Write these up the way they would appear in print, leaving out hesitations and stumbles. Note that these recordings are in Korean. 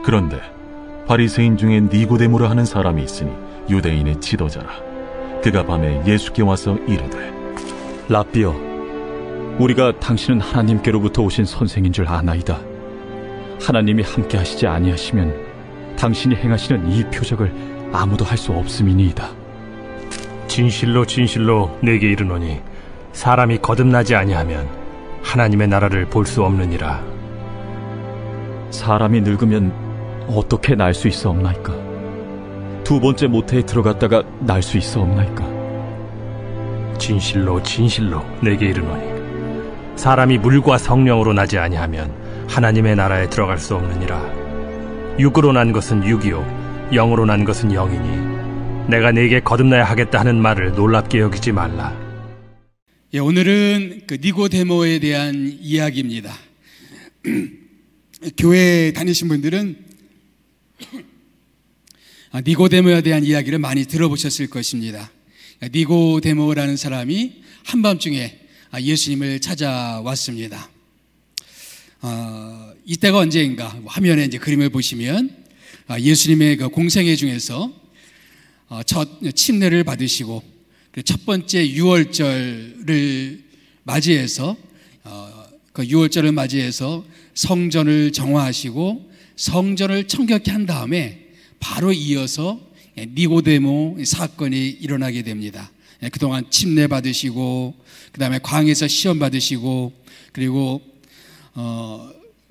그런데 바리새인 중에 니고데모라 하는 사람이 있으니 유대인의 지도자라. 그가 밤에 예수께 와서 이르되, 랍비여, 우리가 당신은 하나님께로부터 오신 선생인 줄 아나이다. 하나님이 함께 하시지 아니하시면 당신이 행하시는 이 표적을 아무도 할 수 없음이니이다. 진실로 진실로 내게 이르노니 사람이 거듭나지 아니하면 하나님의 나라를 볼 수 없느니라. 사람이 늙으면 어떻게 날 수 있사옵나이까? 두 번째 모태에 들어갔다가 날 수 있사옵나이까? 진실로 진실로 내게 이르노니 사람이 물과 성령으로 나지 아니하면 하나님의 나라에 들어갈 수 없느니라. 육으로 난 것은 육이요 영으로 난 것은 영이니 내가 네게 거듭나야 하겠다 하는 말을 놀랍게 여기지 말라. 오늘은 그 니고데모에 대한 이야기입니다. 교회 다니신 분들은 니고데모에 대한 이야기를 많이 들어보셨을 것입니다. 니고데모라는 사람이 한밤중에 예수님을 찾아왔습니다. 이때가 언제인가? 화면에 이제 그림을 보시면 예수님의 그 공생애 중에서 첫 침례를 받으시고 첫 번째 유월절을 맞이해서 그 유월절을 맞이해서 성전을 정화하시고 성전을 청결케 한 다음에 바로 이어서 니고데모 사건이 일어나게 됩니다. 그동안 침례 받으시고 그 다음에 광야에서 시험 받으시고 그리고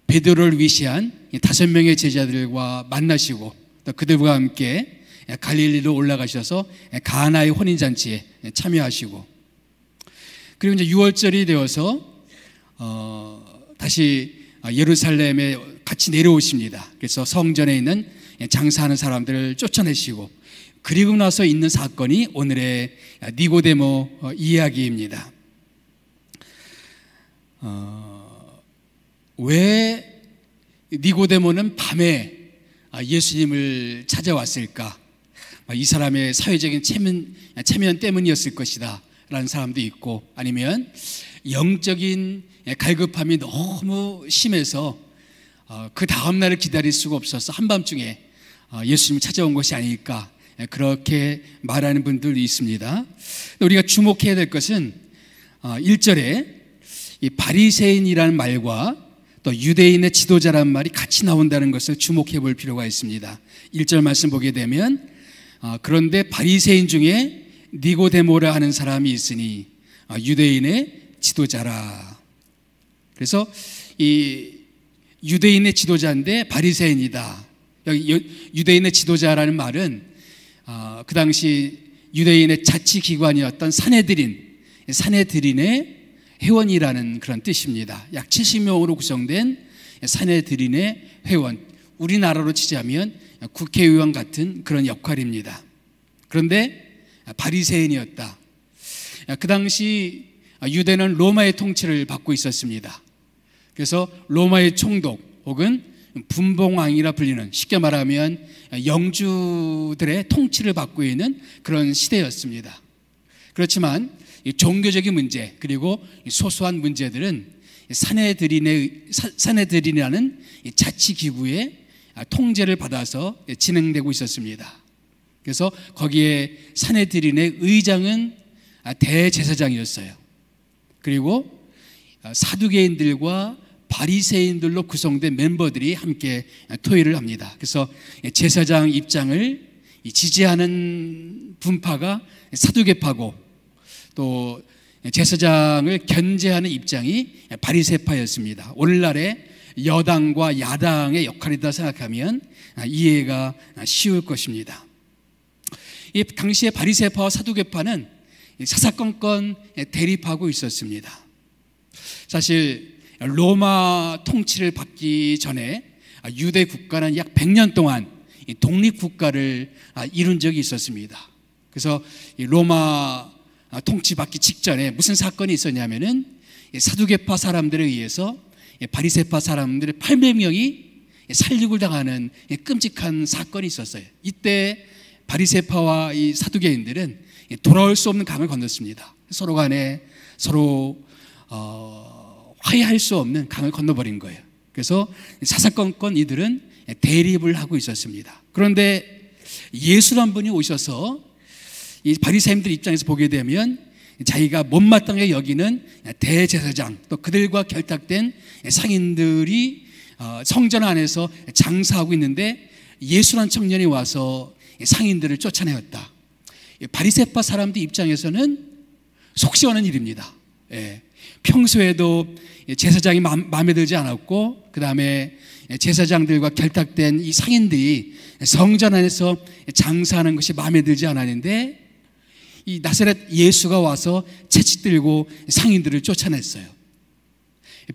베드로를 위시한 5명의 제자들과 만나시고 또 그들과 함께 갈릴리로 올라가셔서 가나의 혼인잔치에 참여하시고 그리고 이제 6월절이 되어서 다시 예루살렘에 같이 내려오십니다. 그래서 성전에 있는 장사하는 사람들을 쫓아내시고 그리고 나서 있는 사건이 오늘의 니고데모 이야기입니다. 왜 니고데모는 밤에 예수님을 찾아왔을까? 이 사람의 사회적인 체면 때문이었을 것이다 라는 사람도 있고 아니면 영적인 갈급함이 너무 심해서 그 다음날을 기다릴 수가 없어서 한밤중에 예수님을 찾아온 것이 아닐까 그렇게 말하는 분들도 있습니다. 우리가 주목해야 될 것은 1절에 이 바리새인이라는 말과 또 유대인의 지도자라는 말이 같이 나온다는 것을 주목해 볼 필요가 있습니다. 1절 말씀 보게 되면 그런데 바리새인 중에 니고데모라 하는 사람이 있으니 유대인의 지도자라. 그래서 이 유대인의 지도자인데 바리새인이다. 여기 유대인의 지도자라는 말은 그 당시 유대인의 자치기관이었던 사내드린의 회원이라는 그런 뜻입니다. 약 70명으로 구성된 사내드린의 회원, 우리나라로 치자면 국회의원 같은 그런 역할입니다. 그런데 바리새인이었다. 그 당시 유대는 로마의 통치를 받고 있었습니다. 그래서 로마의 총독 혹은 분봉왕이라 불리는, 쉽게 말하면 영주들의 통치를 받고 있는 그런 시대였습니다. 그렇지만 이 종교적인 문제 그리고 소소한 문제들은 사내들이라는 자치기구의 통제를 받아서 진행되고 있었습니다. 그래서 거기에 사내들인의 의장은 대제사장이었어요. 그리고 사두개인들과 바리새인들로 구성된 멤버들이 함께 토의를 합니다. 그래서 제사장 입장을 지지하는 분파가 사두개파고 또 제사장을 견제하는 입장이 바리새파였습니다. 오늘날의 여당과 야당의 역할이다 생각하면 이해가 쉬울 것입니다. 이 당시에 바리새파와 사두개파는 사사건건 대립하고 있었습니다. 사실 로마 통치를 받기 전에 유대 국가는 약 100년 동안 독립국가를 이룬 적이 있었습니다. 그래서 로마 통치 받기 직전에 무슨 사건이 있었냐면은 사두개파 사람들에 의해서 바리새파 사람들의 800명이 살육을 당하는 끔찍한 사건이 있었어요. 이때 바리새파와 이 사두개인들은 돌아올 수 없는 강을 건넜습니다. 서로 간에 화해할 수 없는 강을 건너버린 거예요. 그래서 사사건건 이들은 대립을 하고 있었습니다. 그런데 예수란 분이 오셔서 이 바리새인들 입장에서 보게 되면 자기가 못마땅하게 여기는 대제사장, 또 그들과 결탁된 상인들이 성전 안에서 장사하고 있는데 예수란 청년이 와서 상인들을 쫓아내었다. 바리새파 사람들 입장에서는 속 시원한 일입니다. 평소에도 제사장이 마음에 들지 않았고, 그 다음에 제사장들과 결탁된 이 상인들이 성전 안에서 장사하는 것이 마음에 들지 않았는데, 이 나사렛 예수가 와서 채찍 들고 상인들을 쫓아냈어요.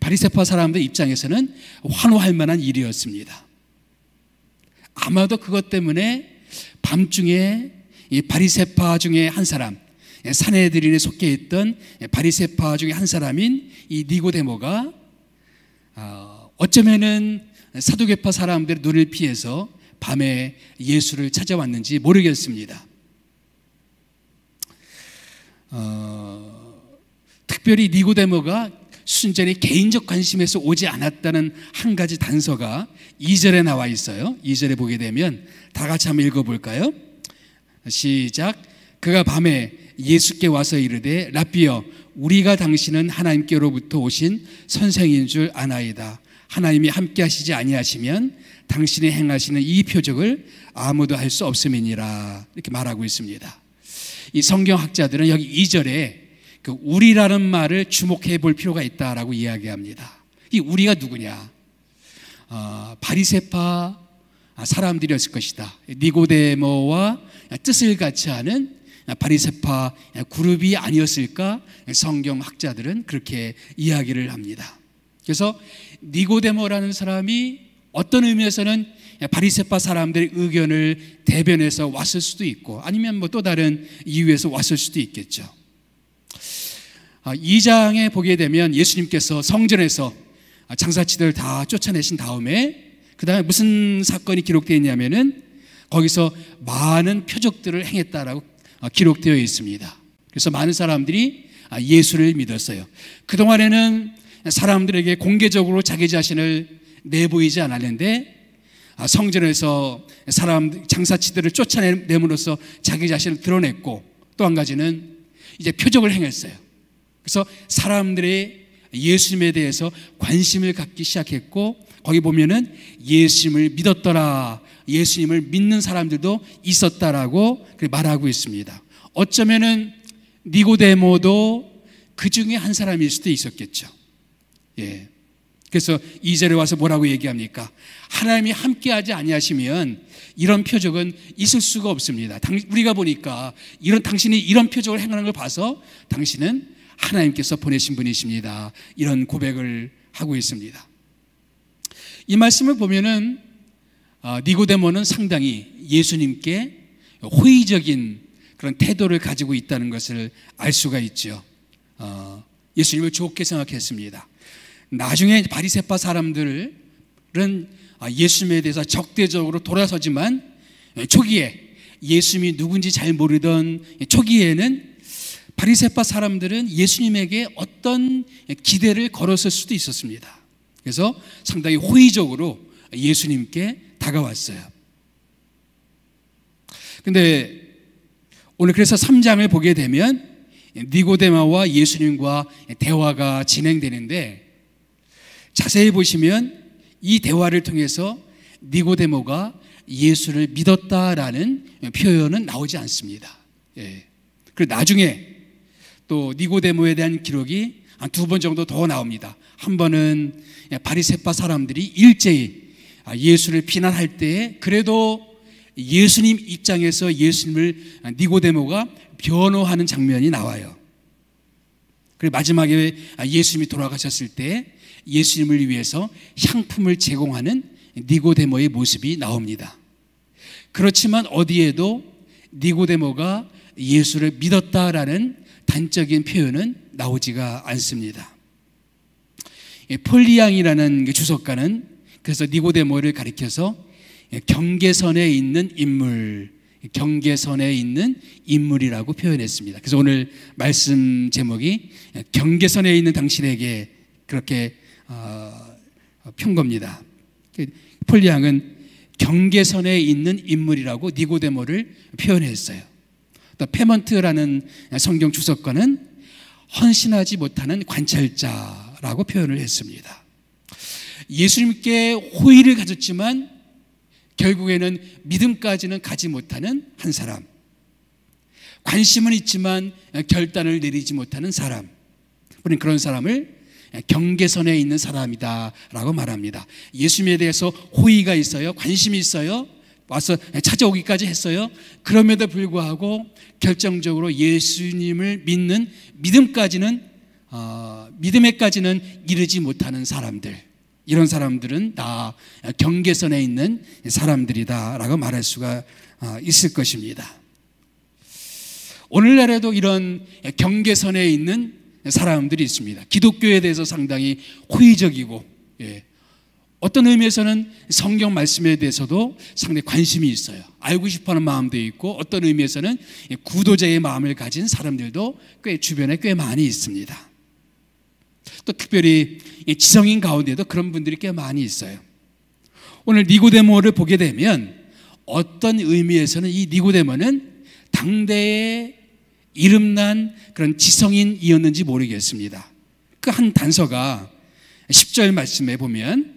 바리새파 사람들 입장에서는 환호할 만한 일이었습니다. 아마도 그것 때문에 밤중에 이 바리새파 중에 한 사람, 산헤드린에 속해 있던 바리새파 중에 한 사람인 이 니고데모가 어쩌면은 사두개파 사람들의 눈을 피해서 밤에 예수를 찾아왔는지 모르겠습니다. 특별히 니고데모가 순전히 개인적 관심에서 오지 않았다는 한 가지 단서가 2절에 나와 있어요. 2절에 보게 되면 다 같이 한번 읽어볼까요? 시작. 그가 밤에 예수께 와서 이르되 랍비여, 우리가 당신은 하나님께로부터 오신 선생인 줄 아나이다. 하나님이 함께 하시지 아니하시면 당신이 행하시는 이 표적을 아무도 할 수 없음이니라. 이렇게 말하고 있습니다. 이 성경학자들은 여기 2절에 그 우리라는 말을 주목해 볼 필요가 있다라고 이야기합니다. 이 우리가 누구냐? 바리새파 사람들이었을 것이다. 니고데모와 뜻을 같이 하는 바리새파 그룹이 아니었을까? 성경학자들은 그렇게 이야기를 합니다. 그래서 니고데모라는 사람이 어떤 의미에서는 바리새파 사람들의 의견을 대변해서 왔을 수도 있고, 아니면 뭐 또 다른 이유에서 왔을 수도 있겠죠. 2장에 보게 되면 예수님께서 성전에서 장사치들을 다 쫓아내신 다음에 그 다음에 무슨 사건이 기록되어 있냐면은 거기서 많은 표적들을 행했다라고 기록되어 있습니다. 그래서 많은 사람들이 예수를 믿었어요. 그동안에는 사람들에게 공개적으로 자기 자신을 내보이지 않았는데 성전에서 장사치들을 쫓아냄으로써 자기 자신을 드러냈고, 또 한 가지는 이제 표적을 행했어요. 그래서 사람들의 예수님에 대해서 관심을 갖기 시작했고, 거기 보면은 예수님을 믿었더라, 예수님을 믿는 사람들도 있었다라고 말하고 있습니다. 어쩌면은 니고데모도 그 중에 한 사람일 수도 있었겠죠. 그래서 2절에 와서 뭐라고 얘기합니까? 하나님이 함께하지 아니하시면 이런 표적은 있을 수가 없습니다. 우리가 보니까 당신이 이런 표적을 행하는 걸 봐서 당신은 하나님께서 보내신 분이십니다. 이런 고백을 하고 있습니다. 이 말씀을 보면은 니고데모는 상당히 예수님께 호의적인 그런 태도를 가지고 있다는 것을 알 수가 있죠. 예수님을 좋게 생각했습니다. 나중에 바리새파 사람들은 예수님에 대해서 적대적으로 돌아서지만 초기에 예수님이 누군지 잘 모르던 초기에는 바리새파 사람들은 예수님에게 어떤 기대를 걸었을 수도 있었습니다. 그래서 상당히 호의적으로 예수님께 다가왔어요. 근데 오늘 그래서 3장을 보게 되면 니고데모와 예수님과 대화가 진행되는데, 자세히 보시면 이 대화를 통해서 니고데모가 예수를 믿었다라는 표현은 나오지 않습니다. 그리고 나중에 또 니고데모에 대한 기록이 한 2번 정도 더 나옵니다. 한 번은 바리새파 사람들이 일제히 예수를 비난할 때에 그래도 예수님 입장에서 예수님을 니고데모가 변호하는 장면이 나와요. 그리고 마지막에 예수님이 돌아가셨을 때 예수님을 위해서 향품을 제공하는 니고데모의 모습이 나옵니다. 그렇지만 어디에도 니고데모가 예수를 믿었다라는 단적인 표현은 나오지가 않습니다. 폴리앙이라는 주석가는 그래서 니고데모를 가리켜서 경계선에 있는 인물, 경계선에 있는 인물이라고 표현했습니다. 그래서 오늘 말씀 제목이 경계선에 있는 당신에게 그렇게 편 겁니다. 폴리앙은 경계선에 있는 인물이라고 니고데모를 표현했어요. 또 페먼트라는 성경 주석가는 헌신하지 못하는 관찰자라고 표현을 했습니다. 예수님께 호의를 가졌지만 결국에는 믿음까지는 가지 못하는 한 사람, 관심은 있지만 결단을 내리지 못하는 사람, 우리는 그런 사람을 경계선에 있는 사람이다 라고 말합니다. 예수님에 대해서 호의가 있어요, 관심이 있어요, 와서 찾아오기까지 했어요. 그럼에도 불구하고 결정적으로 예수님을 믿는 믿음에까지는 이르지 못하는 사람들, 이런 사람들은 다 경계선에 있는 사람들이다 라고 말할 수가 있을 것입니다. 오늘날에도 이런 경계선에 있는 사람들이 있습니다. 기독교에 대해서 상당히 호의적이고, 어떤 의미에서는 성경 말씀에 대해서도 상당히 관심이 있어요. 알고 싶어하는 마음도 있고, 어떤 의미에서는 구도자의 마음을 가진 사람들도 주변에 꽤 많이 있습니다. 또 특별히 지성인 가운데도 그런 분들이 꽤 많이 있어요. 오늘 니고데모를 보게 되면 어떤 의미에서는 이 니고데모는 당대의 이름난 그런 지성인이었는지 모르겠습니다. 그 한 단서가 10절 말씀에 보면,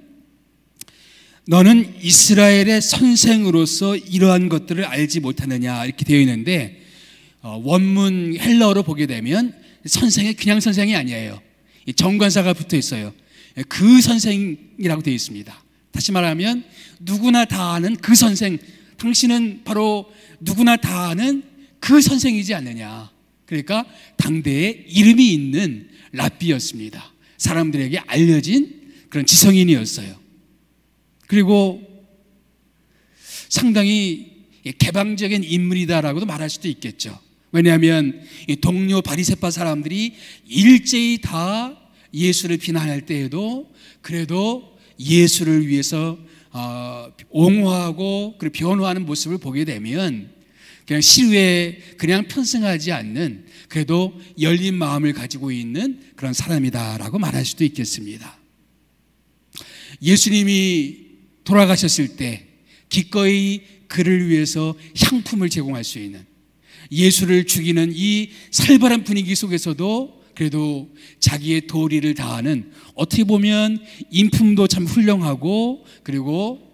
너는 이스라엘의 선생으로서 이러한 것들을 알지 못하느냐 이렇게 되어 있는데, 원문 헬라어로 보게 되면 선생이 그냥 선생이 아니에요. 정관사가 붙어 있어요. 그 선생이라고 되어 있습니다. 다시 말하면 누구나 다 아는 그 선생, 당신은 바로 누구나 다 아는 그 선생이지 않느냐. 그러니까 당대에 이름이 있는 랍비였습니다. 사람들에게 알려진 그런 지성인이었어요. 그리고 상당히 개방적인 인물이다라고도 말할 수도 있겠죠. 왜냐하면 동료 바리새파 사람들이 일제히 다 예수를 비난할 때에도 그래도 예수를 위해서 옹호하고 그리고 변호하는 모습을 보게 되면 그냥 시위에 그냥 편승하지 않는, 그래도 열린 마음을 가지고 있는 그런 사람이다라고 말할 수도 있겠습니다. 예수님이 돌아가셨을 때 기꺼이 그를 위해서 향품을 제공할 수 있는, 예수를 죽이는 이 살벌한 분위기 속에서도 그래도 자기의 도리를 다하는, 어떻게 보면 인품도 참 훌륭하고 그리고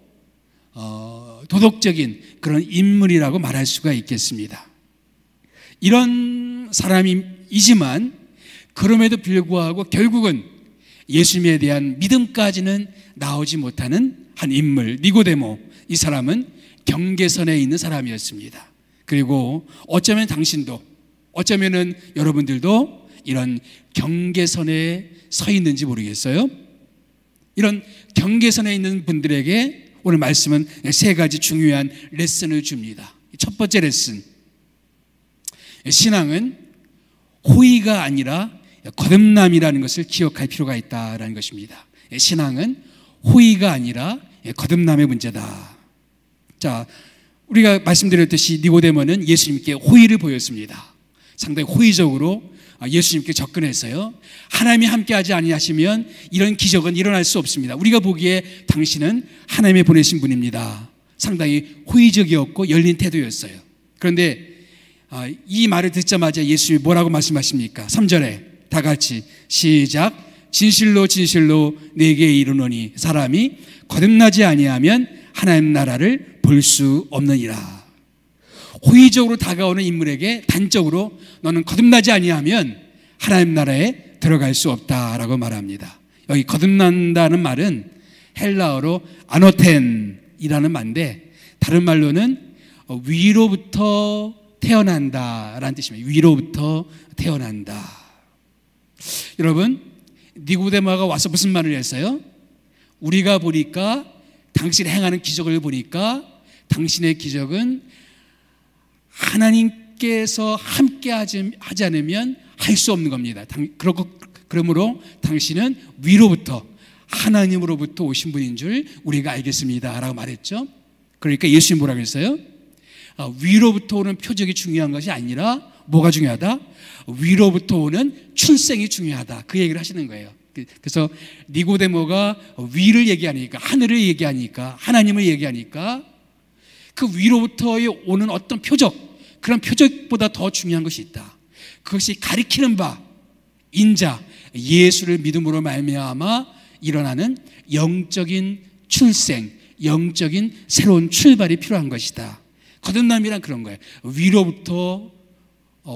도덕적인 그런 인물이라고 말할 수가 있겠습니다. 이런 사람이지만 그럼에도 불구하고 결국은 예수님에 대한 믿음까지는 나오지 못하는 한 인물, 니고데모. 이 사람은 경계선에 있는 사람이었습니다. 그리고 어쩌면 당신도, 어쩌면은 여러분들도 이런 경계선에 서 있는지 모르겠어요. 이런 경계선에 있는 분들에게 오늘 말씀은 세 가지 중요한 레슨을 줍니다. 첫 번째 레슨, 신앙은 호의가 아니라 거듭남이라는 것을 기억할 필요가 있다는 것입니다. 신앙은 호의가 아니라 거듭남의 문제다. 자, 우리가 말씀드렸듯이 니고데모는 예수님께 호의를 보였습니다. 상당히 호의적으로 예수님께 접근했어요. 하나님이 함께하지 아니하시면 이런 기적은 일어날 수 없습니다. 우리가 보기에 당신은 하나님이 보내신 분입니다. 상당히 호의적이었고 열린 태도였어요. 그런데 이 말을 듣자마자 예수님이 뭐라고 말씀하십니까? 3절에 다 같이 시작. 진실로 진실로 내게 이르노니 사람이 거듭나지 아니하면 하나님 나라를 볼 수 없느니라. 호의적으로 다가오는 인물에게 단적으로 너는 거듭나지 아니하면 하나님 나라에 들어갈 수 없다라고 말합니다. 여기 거듭난다는 말은 헬라어로 아노텐이라는 말인데, 다른 말로는 위로부터 태어난다라는 뜻입니다. 위로부터 태어난다. 여러분, 니고데모가 와서 무슨 말을 했어요? 우리가 보니까 당신이 행하는 기적을 보니까 당신의 기적은 하나님께서 함께 하지 않으면 할 수 없는 겁니다. 그러므로 당신은 위로부터, 하나님으로부터 오신 분인 줄 우리가 알겠습니다 라고 말했죠. 그러니까 예수님 뭐라고 했어요? 위로부터 오는 표적이 중요한 것이 아니라 뭐가 중요하다? 위로부터 오는 출생이 중요하다. 그 얘기를 하시는 거예요. 그래서 니고데모가 위를 얘기하니까, 하늘을 얘기하니까, 하나님을 얘기하니까 그 위로부터 오는 어떤 표적, 그런 표적보다 더 중요한 것이 있다. 그것이 가리키는 바, 인자, 예수를 믿음으로 말미암아 일어나는 영적인 출생, 영적인 새로운 출발이 필요한 것이다. 거듭남이란 그런 거예요. 위로부터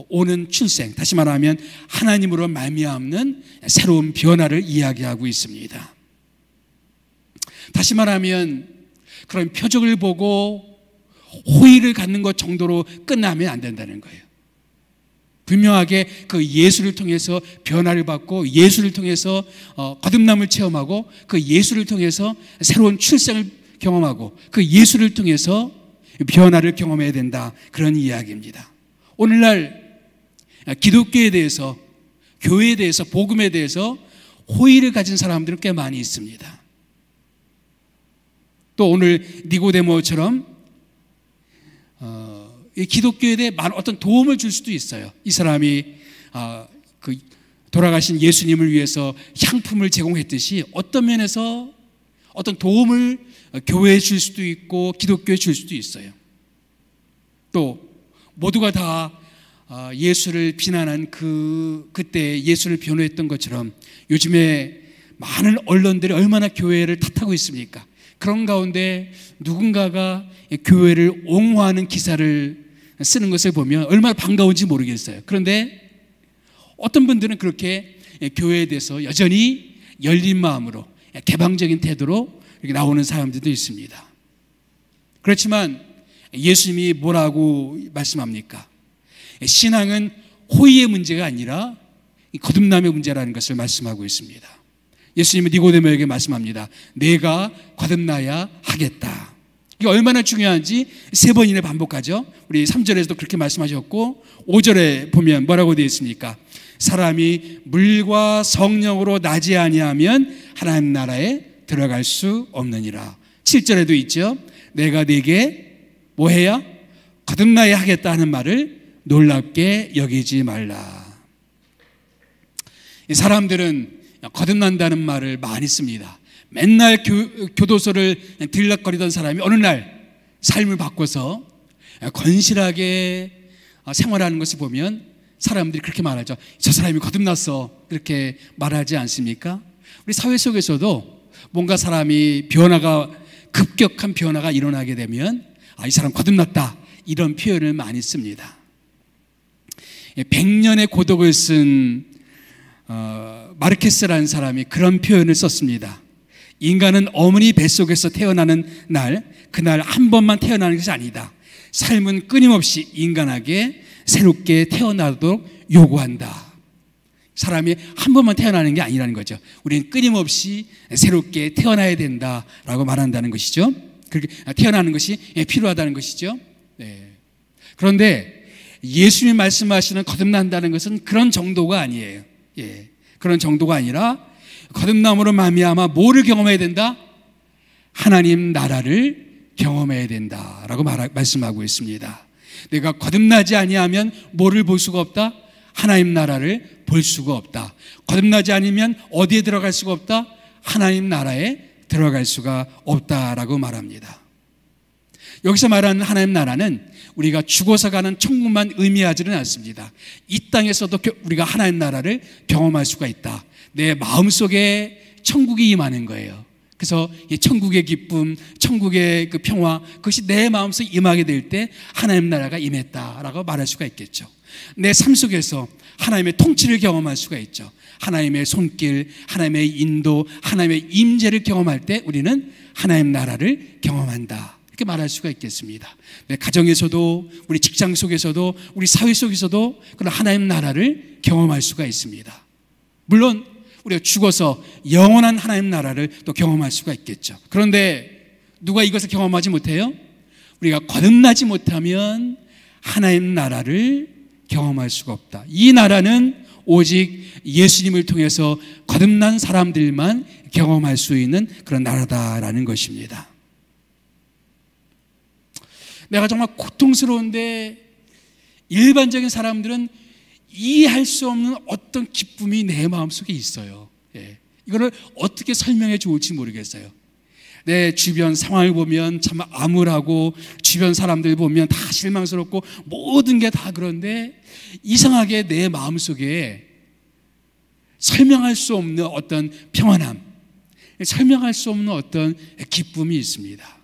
오는 출생, 다시 말하면 하나님으로 말미암는 새로운 변화를 이야기하고 있습니다. 다시 말하면 그런 표적을 보고 호의를 갖는 것 정도로 끝나면 안 된다는 거예요. 분명하게 그 예수를 통해서 변화를 받고, 예수를 통해서 거듭남을 체험하고, 그 예수를 통해서 새로운 출생을 경험하고, 그 예수를 통해서 변화를 경험해야 된다, 그런 이야기입니다. 오늘날 기독교에 대해서, 교회에 대해서, 복음에 대해서 호의를 가진 사람들은 꽤 많이 있습니다. 또 오늘 니고데모처럼 이 기독교에 대해 어떤 도움을 줄 수도 있어요. 이 사람이 그 돌아가신 예수님을 위해서 향품을 제공했듯이 어떤 면에서 어떤 도움을 교회에 줄 수도 있고 기독교에 줄 수도 있어요. 또 모두가 다 예수를 비난한 그때 예수를 변호했던 것처럼 요즘에 많은 언론들이 얼마나 교회를 탓하고 있습니까? 그런 가운데 누군가가 교회를 옹호하는 기사를 쓰는 것을 보면 얼마나 반가운지 모르겠어요. 그런데 어떤 분들은 그렇게 교회에 대해서 여전히 열린 마음으로, 개방적인 태도로 이렇게 나오는 사람들도 있습니다. 그렇지만 예수님이 뭐라고 말씀합니까? 신앙은 호의의 문제가 아니라 거듭남의 문제라는 것을 말씀하고 있습니다. 예수님은 니고데모에게 말씀합니다. 내가 거듭나야 하겠다. 이게 얼마나 중요한지 3번이나 반복하죠. 우리 3절에서도 그렇게 말씀하셨고 5절에 보면 뭐라고 되어 있습니까? 사람이 물과 성령으로 나지 아니하면 하나님 나라에 들어갈 수 없느니라. 7절에도 있죠. 내가 네게 뭐 해야? 거듭나야 하겠다 하는 말을 놀랍게 여기지 말라. 이 사람들은 거듭난다는 말을 많이 씁니다. 맨날 교도소를 들락거리던 사람이 어느 날 삶을 바꿔서 건실하게 생활하는 것을 보면 사람들이 그렇게 말하죠. 저 사람이 거듭났어, 그렇게 말하지 않습니까? 우리 사회 속에서도 뭔가 사람이 급격한 변화가 일어나게 되면 이 사람 거듭났다, 이런 표현을 많이 씁니다. 100년의 고독을 쓴 마르케스라는 사람이 그런 표현을 썼습니다. 인간은 어머니 뱃속에서 태어나는 날, 그날 한 번만 태어나는 것이 아니다. 삶은 끊임없이 인간에게 새롭게 태어나도록 요구한다. 사람이 한 번만 태어나는 게 아니라는 거죠. 우리는 끊임없이 새롭게 태어나야 된다라고 말한다는 것이죠. 그렇게 태어나는 것이 필요하다는 것이죠. 네. 그런데 예수님이 말씀하시는 거듭난다는 것은 그런 정도가 아니에요. 예. 그런 정도가 아니라 거듭남으로 말미암아 뭐를 경험해야 된다? 하나님 나라를 경험해야 된다라고 말씀하고 있습니다. 내가 거듭나지 아니하면 뭐를 볼 수가 없다? 하나님 나라를 볼 수가 없다. 거듭나지 않으면 어디에 들어갈 수가 없다? 하나님 나라에 들어갈 수가 없다라고 말합니다. 여기서 말하는 하나님 나라는 우리가 죽어서 가는 천국만 의미하지는 않습니다. 이 땅에서도 우리가 하나님 나라를 경험할 수가 있다. 내 마음속에 천국이 임하는 거예요. 그래서 이 천국의 기쁨, 천국의 그 평화, 그것이 내 마음속에 임하게 될 때 하나님 나라가 임했다라고 말할 수가 있겠죠. 내 삶 속에서 하나님의 통치를 경험할 수가 있죠. 하나님의 손길, 하나님의 인도, 하나님의 임재를 경험할 때 우리는 하나님 나라를 경험한다, 이렇게 말할 수가 있겠습니다. 내 가정에서도, 우리 직장 속에서도, 우리 사회 속에서도 그런 하나님 나라를 경험할 수가 있습니다. 물론 우리가 죽어서 영원한 하나님 나라를 또 경험할 수가 있겠죠. 그런데 누가 이것을 경험하지 못해요? 우리가 거듭나지 못하면 하나님 나라를 경험할 수가 없다. 이 나라는 오직 예수님을 통해서 거듭난 사람들만 경험할 수 있는 그런 나라다라는 것입니다. 내가 정말 고통스러운데 일반적인 사람들은 이해할 수 없는 어떤 기쁨이 내 마음속에 있어요. 예. 이거를 어떻게 설명해 좋을지 모르겠어요. 내 주변 상황을 보면 참 암울하고 주변 사람들 보면 다 실망스럽고 모든 게 다 그런데 이상하게 내 마음속에 설명할 수 없는 어떤 평안함, 설명할 수 없는 어떤 기쁨이 있습니다.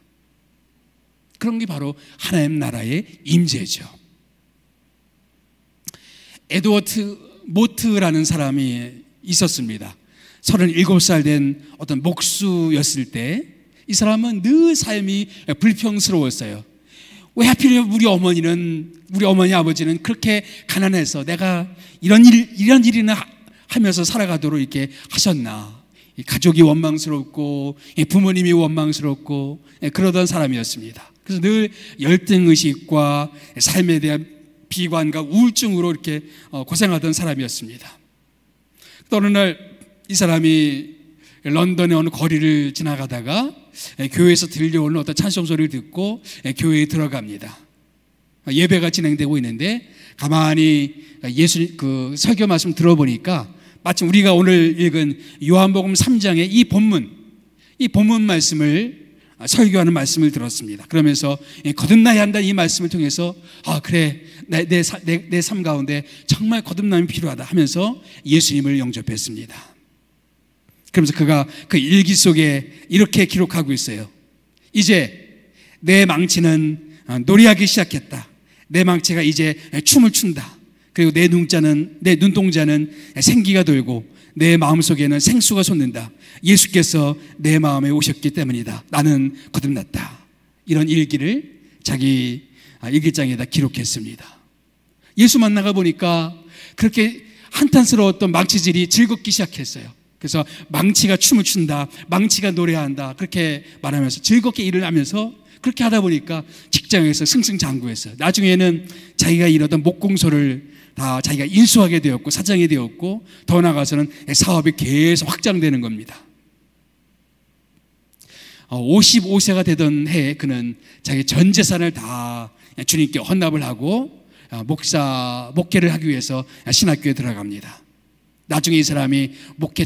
그런 게 바로 하나님 나라의 임재죠. 에드워드 모트라는 사람이 있었습니다. 37살 된 어떤 목수였을 때 이 사람은 늘 삶이 불평스러웠어요. 왜 하필 우리 어머니 아버지는 그렇게 가난해서 내가 이런 일이나 하면서 살아가도록 이렇게 하셨나. 가족이 원망스럽고 부모님이 원망스럽고 그러던 사람이었습니다. 그래서 늘 열등의식과 삶에 대한 비관과 우울증으로 이렇게 고생하던 사람이었습니다. 또 어느 날 이 사람이 런던의 어느 거리를 지나가다가 교회에서 들려오는 어떤 찬송 소리를 듣고 교회에 들어갑니다. 예배가 진행되고 있는데 가만히 그 설교 말씀 들어보니까 마침 우리가 오늘 읽은 요한복음 3장의 이 본문 말씀을 설교하는 말씀을 들었습니다. 그러면서 거듭나야 한다 이 말씀을 통해서 그래 내 삶 가운데 정말 거듭남이 필요하다 하면서 예수님을 영접했습니다. 그러면서 그가 그 일기 속에 이렇게 기록하고 있어요. 이제 내 망치는 노래하기 시작했다. 내 망치가 이제 춤을 춘다. 그리고 내 눈동자는 생기가 돌고 내 마음속에는 생수가 솟는다. 예수께서 내 마음에 오셨기 때문이다. 나는 거듭났다. 이런 일기를 자기 일기장에다 기록했습니다. 예수 만나가 보니까 그렇게 한탄스러웠던 망치질이 즐겁기 시작했어요. 그래서 망치가 춤을 춘다, 망치가 노래한다 그렇게 말하면서 즐겁게 일을 하면서 그렇게 하다 보니까 직장에서 승승장구했어요. 나중에는 자기가 이러던 목공소를 다 자기가 인수하게 되었고 사장이 되었고 더 나아가서는 사업이 계속 확장되는 겁니다. 55세가 되던 해에 그는 자기 전 재산을 다 주님께 헌납을 하고 목회를 하기 위해서 신학교에 들어갑니다. 나중에 이 사람이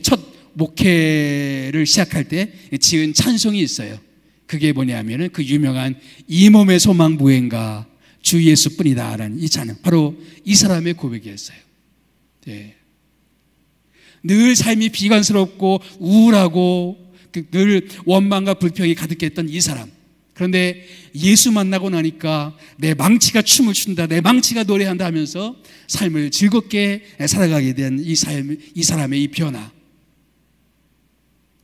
첫 목회를 시작할 때 지은 찬송이 있어요. 그게 뭐냐면은 그 유명한 이 몸의 소망 무엇인가 주 예수뿐이다라는 이 찬양, 바로 이 사람의 고백이었어요. 네. 늘 삶이 비관스럽고 우울하고 늘 원망과 불평이 가득했던 이 사람. 그런데 예수 만나고 나니까 내 망치가 춤을 춘다, 내 망치가 노래한다 하면서 삶을 즐겁게 살아가게 된 이 사람의 이 변화.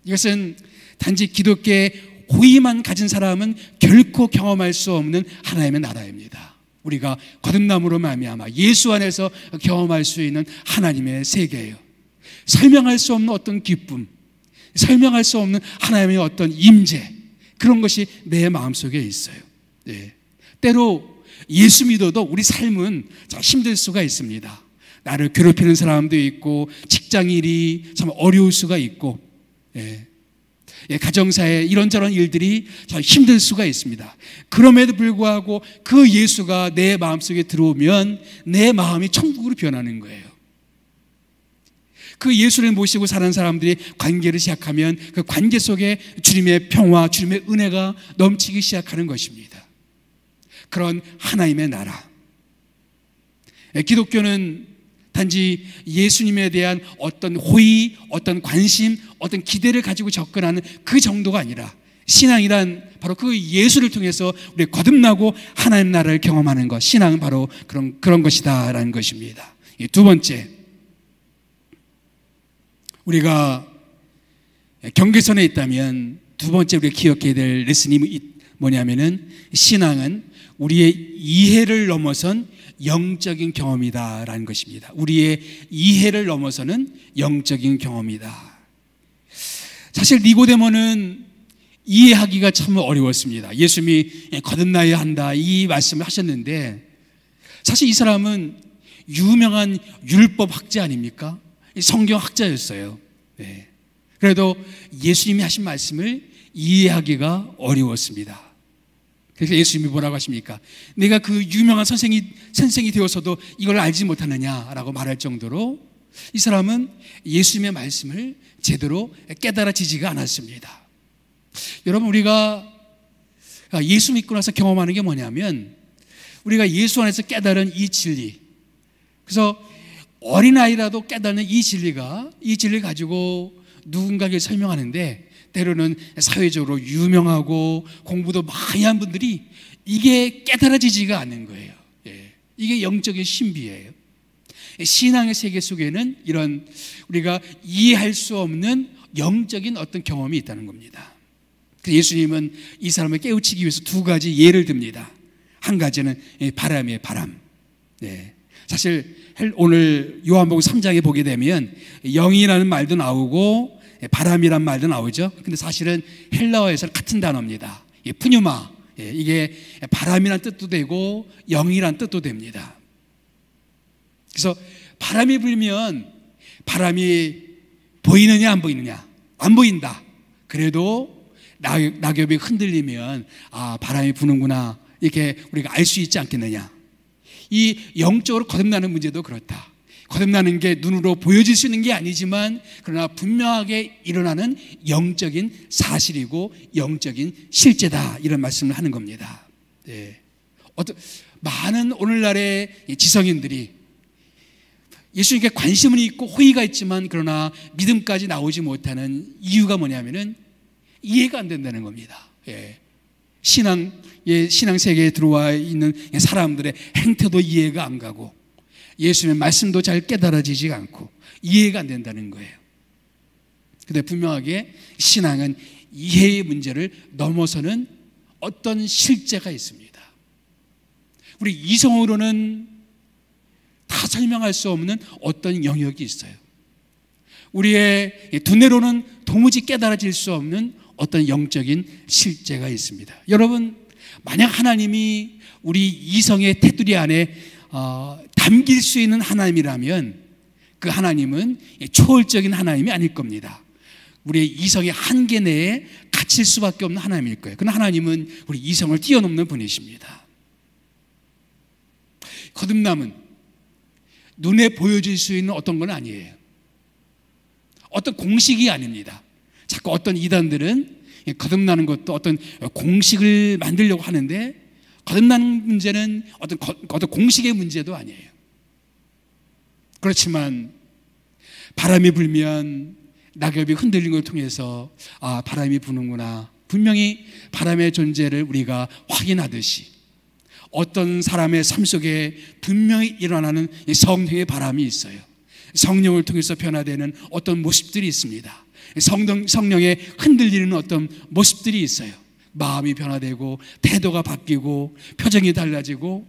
이것은 단지 기독교의 호의만 가진 사람은 결코 경험할 수 없는 하나님의 나라입니다. 우리가 거듭남으로 말미암아 예수 안에서 경험할 수 있는 하나님의 세계예요. 설명할 수 없는 어떤 기쁨, 설명할 수 없는 하나님의 어떤 임재, 그런 것이 내 마음속에 있어요. 네. 때로 예수 믿어도 우리 삶은 힘들 수가 있습니다. 나를 괴롭히는 사람도 있고 직장일이 참 어려울 수가 있고 가정사에 이런저런 일들이 참 힘들 수가 있습니다. 그럼에도 불구하고 그 예수가 내 마음속에 들어오면 내 마음이 천국으로 변하는 거예요. 그 예수를 모시고 사는 사람들이 관계를 시작하면 그 관계 속에 주님의 평화, 주님의 은혜가 넘치기 시작하는 것입니다. 그런 하나님의 나라. 기독교는 단지 예수님에 대한 어떤 호의, 어떤 관심, 어떤 기대를 가지고 접근하는 그 정도가 아니라 신앙이란 바로 그 예수를 통해서 우리 거듭나고 하나님 나라를 경험하는 것, 신앙은 바로 그런 것이다라는 것입니다. 두 번째, 우리가 경계선에 있다면 두 번째 우리가 기억해야 될 레슨이 뭐냐면은 신앙은 우리의 이해를 넘어선 영적인 경험이다라는 것입니다. 우리의 이해를 넘어서는 영적인 경험이다. 사실 니고데모는 이해하기가 참 어려웠습니다. 예수님이 거듭나야 한다 이 말씀을 하셨는데 사실 이 사람은 유명한 율법학자 아닙니까? 성경학자였어요. 네. 그래도 예수님이 하신 말씀을 이해하기가 어려웠습니다. 그래서 예수님이 뭐라고 하십니까? 내가 그 유명한 선생이 되어서도 이걸 알지 못하느냐라고 말할 정도로 이 사람은 예수님의 말씀을 제대로 깨달아지지가 않았습니다. 여러분, 우리가 예수 믿고 나서 경험하는 게 뭐냐면 우리가 예수 안에서 깨달은 이 진리, 그래서 어린아이라도 깨닫는 이 진리를 가지고 누군가에게 설명하는데 때로는 사회적으로 유명하고 공부도 많이 한 분들이 이게 깨달아지지가 않는 거예요. 이게 영적인 신비예요. 신앙의 세계 속에는 이런 우리가 이해할 수 없는 영적인 어떤 경험이 있다는 겁니다. 예수님은 이 사람을 깨우치기 위해서 두 가지 예를 듭니다. 한 가지는 바람이에요. 바람. 사실 오늘 요한복음 3장에 보게 되면 영이라는 말도 나오고 바람이란 말도 나오죠. 근데 사실은 헬라어에서는 같은 단어입니다. 푸뉴마, 이게 바람이란 뜻도 되고 영이란 뜻도 됩니다. 그래서 바람이 불면 바람이 보이느냐 안 보이느냐? 안 보인다. 그래도 낙엽이 흔들리면 바람이 부는구나, 이렇게 우리가 알 수 있지 않겠느냐. 이 영적으로 거듭나는 문제도 그렇다. 거듭나는 게 눈으로 보여질 수 있는 게 아니지만 그러나 분명하게 일어나는 영적인 사실이고 영적인 실제다, 이런 말씀을 하는 겁니다. 많은 오늘날의 지성인들이 예수님께 관심은 있고 호의가 있지만 그러나 믿음까지 나오지 못하는 이유가 뭐냐면은 이해가 안 된다는 겁니다. 신앙 세계에 들어와 있는 사람들의 행태도 이해가 안 가고 예수님의 말씀도 잘 깨달아지지 않고 이해가 안 된다는 거예요. 그런데 분명하게 신앙은 이해의 문제를 넘어서는 어떤 실제가 있습니다. 우리 이성으로는 다 설명할 수 없는 어떤 영역이 있어요. 우리의 두뇌로는 도무지 깨달아질 수 없는 어떤 영적인 실제가 있습니다. 여러분, 만약 하나님이 우리 이성의 테두리 안에 담길 수 있는 하나님이라면 그 하나님은 초월적인 하나님이 아닐 겁니다. 우리의 이성의 한계 내에 갇힐 수밖에 없는 하나님일 거예요. 그러나 하나님은 우리 이성을 뛰어넘는 분이십니다. 거듭남은 눈에 보여질 수 있는 어떤 건 아니에요. 어떤 공식이 아닙니다. 자꾸 어떤 이단들은 거듭나는 것도 어떤 공식을 만들려고 하는데 거듭나는 문제는 어떤 공식의 문제도 아니에요. 그렇지만 바람이 불면 낙엽이 흔들리는 걸 통해서 바람이 부는구나, 분명히 바람의 존재를 우리가 확인하듯이 어떤 사람의 삶 속에 분명히 일어나는 성령의 바람이 있어요. 성령을 통해서 변화되는 어떤 모습들이 있습니다. 성령에 흔들리는 어떤 모습들이 있어요. 마음이 변화되고 태도가 바뀌고 표정이 달라지고,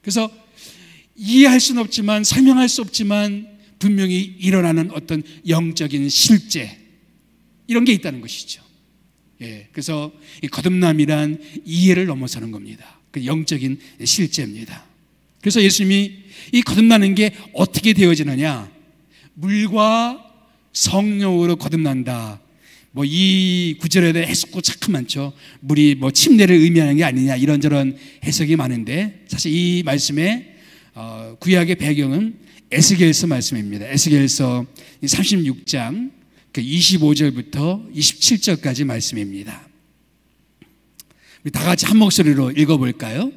그래서 이해할 수는 없지만 설명할 수 없지만 분명히 일어나는 어떤 영적인 실제, 이런 게 있다는 것이죠. 그래서 이 거듭남이란 이해를 넘어서는 겁니다. 그 영적인 실제입니다. 그래서 예수님이 이 거듭나는 게 어떻게 되어지느냐, 물과 성령으로 거듭난다. 이 구절에 대해 해석도 참 많죠. 물이 침례를 의미하는 게 아니냐, 이런저런 해석이 많은데 사실 이 말씀의 구약의 배경은 에스겔서 말씀입니다. 에스겔서 36장 25절부터 27절까지 말씀입니다. 우리 다 같이 한 목소리로 읽어볼까요?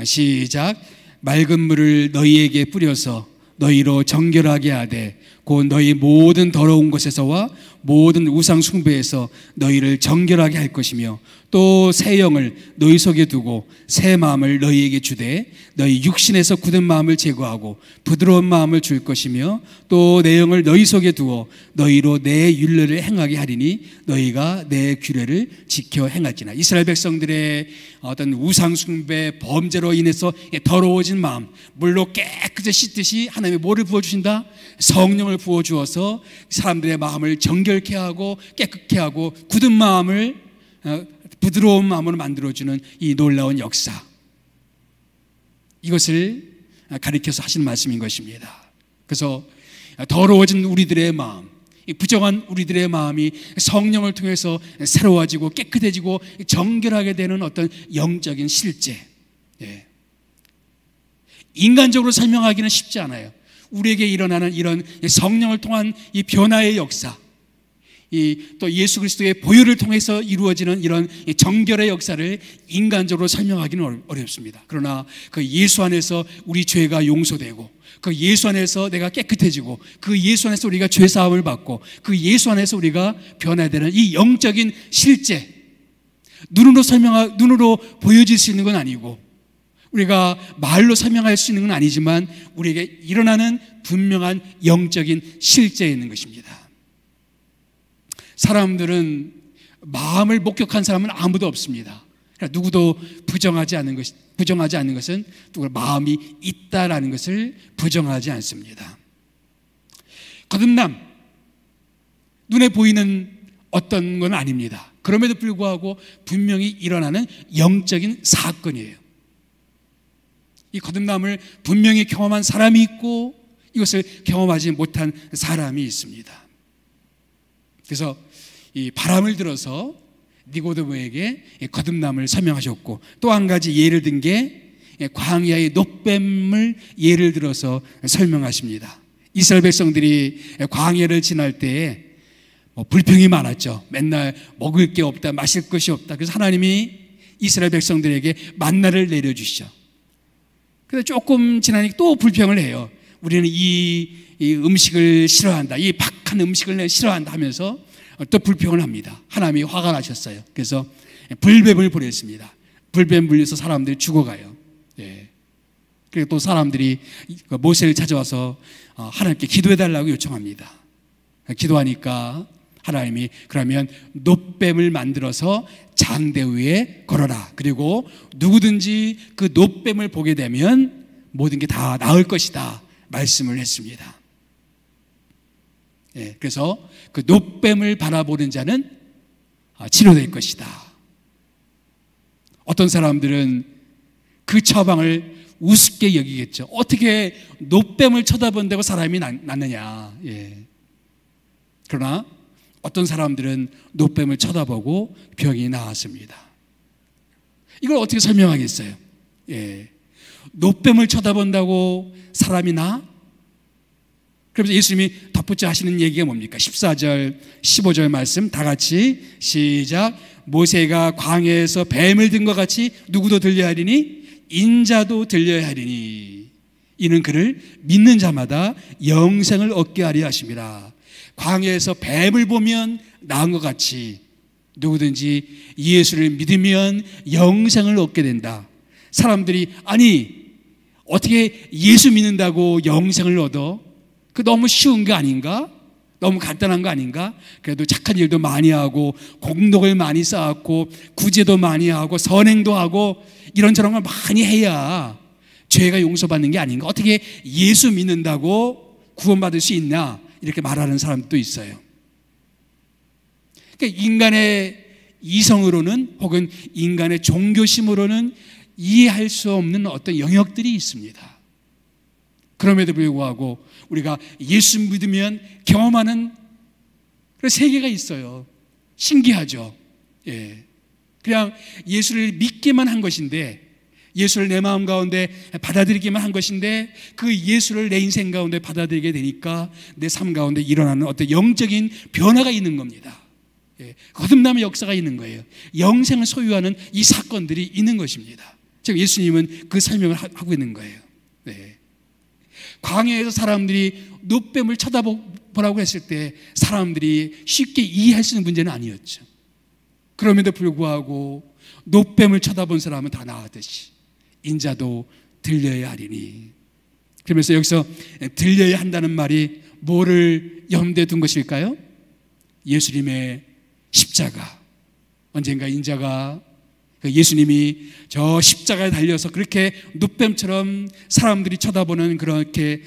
시작. 맑은 물을 너희에게 뿌려서 너희로 정결하게 하되 곧 너희 모든 더러운 것에서와 모든 우상 숭배에서 너희를 정결하게 할 것이며 또 새 영을 너희 속에 두고 새 마음을 너희에게 주되 너희 육신에서 굳은 마음을 제거하고 부드러운 마음을 줄 것이며 또 내 영을 너희 속에 두어 너희로 내 율례를 행하게 하리니 너희가 내 규례를 지켜 행할지나. 이스라엘 백성들의 어떤 우상 숭배 범죄로 인해서 더러워진 마음, 물로 깨끗이 씻듯이 하나님이 뭐를 부어주신다? 성령을 부어주어서 사람들의 마음을 정결케 하고 깨끗게 하고 굳은 마음을 부드러운 마음으로 만들어주는 이 놀라운 역사, 이것을 가리켜서 하시는 말씀인 것입니다. 그래서 더러워진 우리들의 마음, 부정한 우리들의 마음이 성령을 통해서 새로워지고 깨끗해지고 정결하게 되는 어떤 영적인 실제. 인간적으로 설명하기는 쉽지 않아요. 우리에게 일어나는 이런 성령을 통한 이 변화의 역사, 또 예수 그리스도의 보혈을 통해서 이루어지는 이런 정결의 역사를 인간적으로 설명하기는 어렵습니다. 그러나 그 예수 안에서 우리 죄가 용서되고, 그 예수 안에서 내가 깨끗해지고, 그 예수 안에서 우리가 죄사함을 받고, 그 예수 안에서 우리가 변화되는 이 영적인 실제, 눈으로 보여질 수 있는 건 아니고, 우리가 말로 설명할 수 있는 건 아니지만 우리에게 일어나는 분명한 영적인 실제에 있는 것입니다. 사람들은 마음을 목격한 사람은 아무도 없습니다. 그러니까 누구도 부정하지 않는 것은 누구 마음이 있다라는 것을 부정하지 않습니다. 거듭남, 눈에 보이는 어떤 건 아닙니다. 그럼에도 불구하고 분명히 일어나는 영적인 사건이에요. 이 거듭남을 분명히 경험한 사람이 있고 이것을 경험하지 못한 사람이 있습니다. 그래서 이 바람을 들어서 니고데모에게 거듭남을 설명하셨고, 또 한 가지 예를 든 게 광야의 놋뱀을 예를 들어서 설명하십니다. 이스라엘 백성들이 광야를 지날 때에 불평이 많았죠. 맨날 먹을 게 없다, 마실 것이 없다. 그래서 하나님이 이스라엘 백성들에게 만나를 내려주시죠. 그래서 조금 지나니까 또 불평을 해요. 우리는 이 음식을 싫어한다, 이 박한 음식을 싫어한다 하면서 또 불평을 합니다. 하나님이 화가 나셨어요. 그래서 불뱀을 보냈습니다. 불뱀 물려서 사람들이 죽어가요. 그리고 또 사람들이 모세를 찾아와서 하나님께 기도해달라고 요청합니다. 기도하니까 하나님이 그러면 놋뱀을 만들어서 장대 위에 걸어라. 그리고 누구든지 그 놋뱀을 보게 되면 모든 게 다 나을 것이다 말씀을 했습니다. 그래서 그 놋뱀을 바라보는 자는 치료될 것이다. 어떤 사람들은 그 처방을 우습게 여기겠죠. 어떻게 놋뱀을 쳐다본다고 사람이 낫느냐. 그러나 어떤 사람들은 놋뱀을 쳐다보고 병이 나았습니다. 이걸 어떻게 설명하겠어요? 놋뱀을 쳐다본다고 사람이 나? 그래서 예수님이 덧붙여 하시는 얘기가 뭡니까? 14절, 15절 말씀 다 같이 시작. 모세가 광야에서 뱀을 든 것 같이 누구도 들려야 하리니 인자도 들려야 하리니 이는 그를 믿는 자마다 영생을 얻게 하려 하심이라. 광야에서 뱀을 보면 나은 것 같이 누구든지 예수를 믿으면 영생을 얻게 된다. 사람들이 아니 어떻게 예수 믿는다고 영생을 얻어? 그 너무 쉬운 거 아닌가? 너무 간단한 거 아닌가? 그래도 착한 일도 많이 하고 공덕을 많이 쌓았고 구제도 많이 하고 선행도 하고 이런저런 걸 많이 해야 죄가 용서받는 게 아닌가? 어떻게 예수 믿는다고 구원받을 수 있나? 이렇게 말하는 사람도 있어요. 그러니까 인간의 이성으로는 혹은 인간의 종교심으로는 이해할 수 없는 어떤 영역들이 있습니다. 그럼에도 불구하고 우리가 예수 믿으면 경험하는 그런 세계가 있어요. 신기하죠. 그냥 예수를 믿기만 한 것인데, 예수를 내 마음 가운데 받아들이기만 한 것인데, 그 예수를 내 인생 가운데 받아들이게 되니까 내 삶 가운데 일어나는 어떤 영적인 변화가 있는 겁니다. 거듭남의 역사가 있는 거예요. 영생을 소유하는 이 사건들이 있는 것입니다. 지금 예수님은 그 설명을 하고 있는 거예요. 광야에서 사람들이 놋뱀을 쳐다보라고 했을 때 사람들이 쉽게 이해할 수 있는 문제는 아니었죠. 그럼에도 불구하고 놋뱀을 쳐다본 사람은 다 나았듯이 인자도 들려야 하리니. 그러면서 여기서 들려야 한다는 말이 뭐를 염두에 둔 것일까요? 예수님의 십자가. 언젠가 인자가 예수님이 저 십자가에 달려서 그렇게 놋뱀처럼 사람들이 쳐다보는 그렇게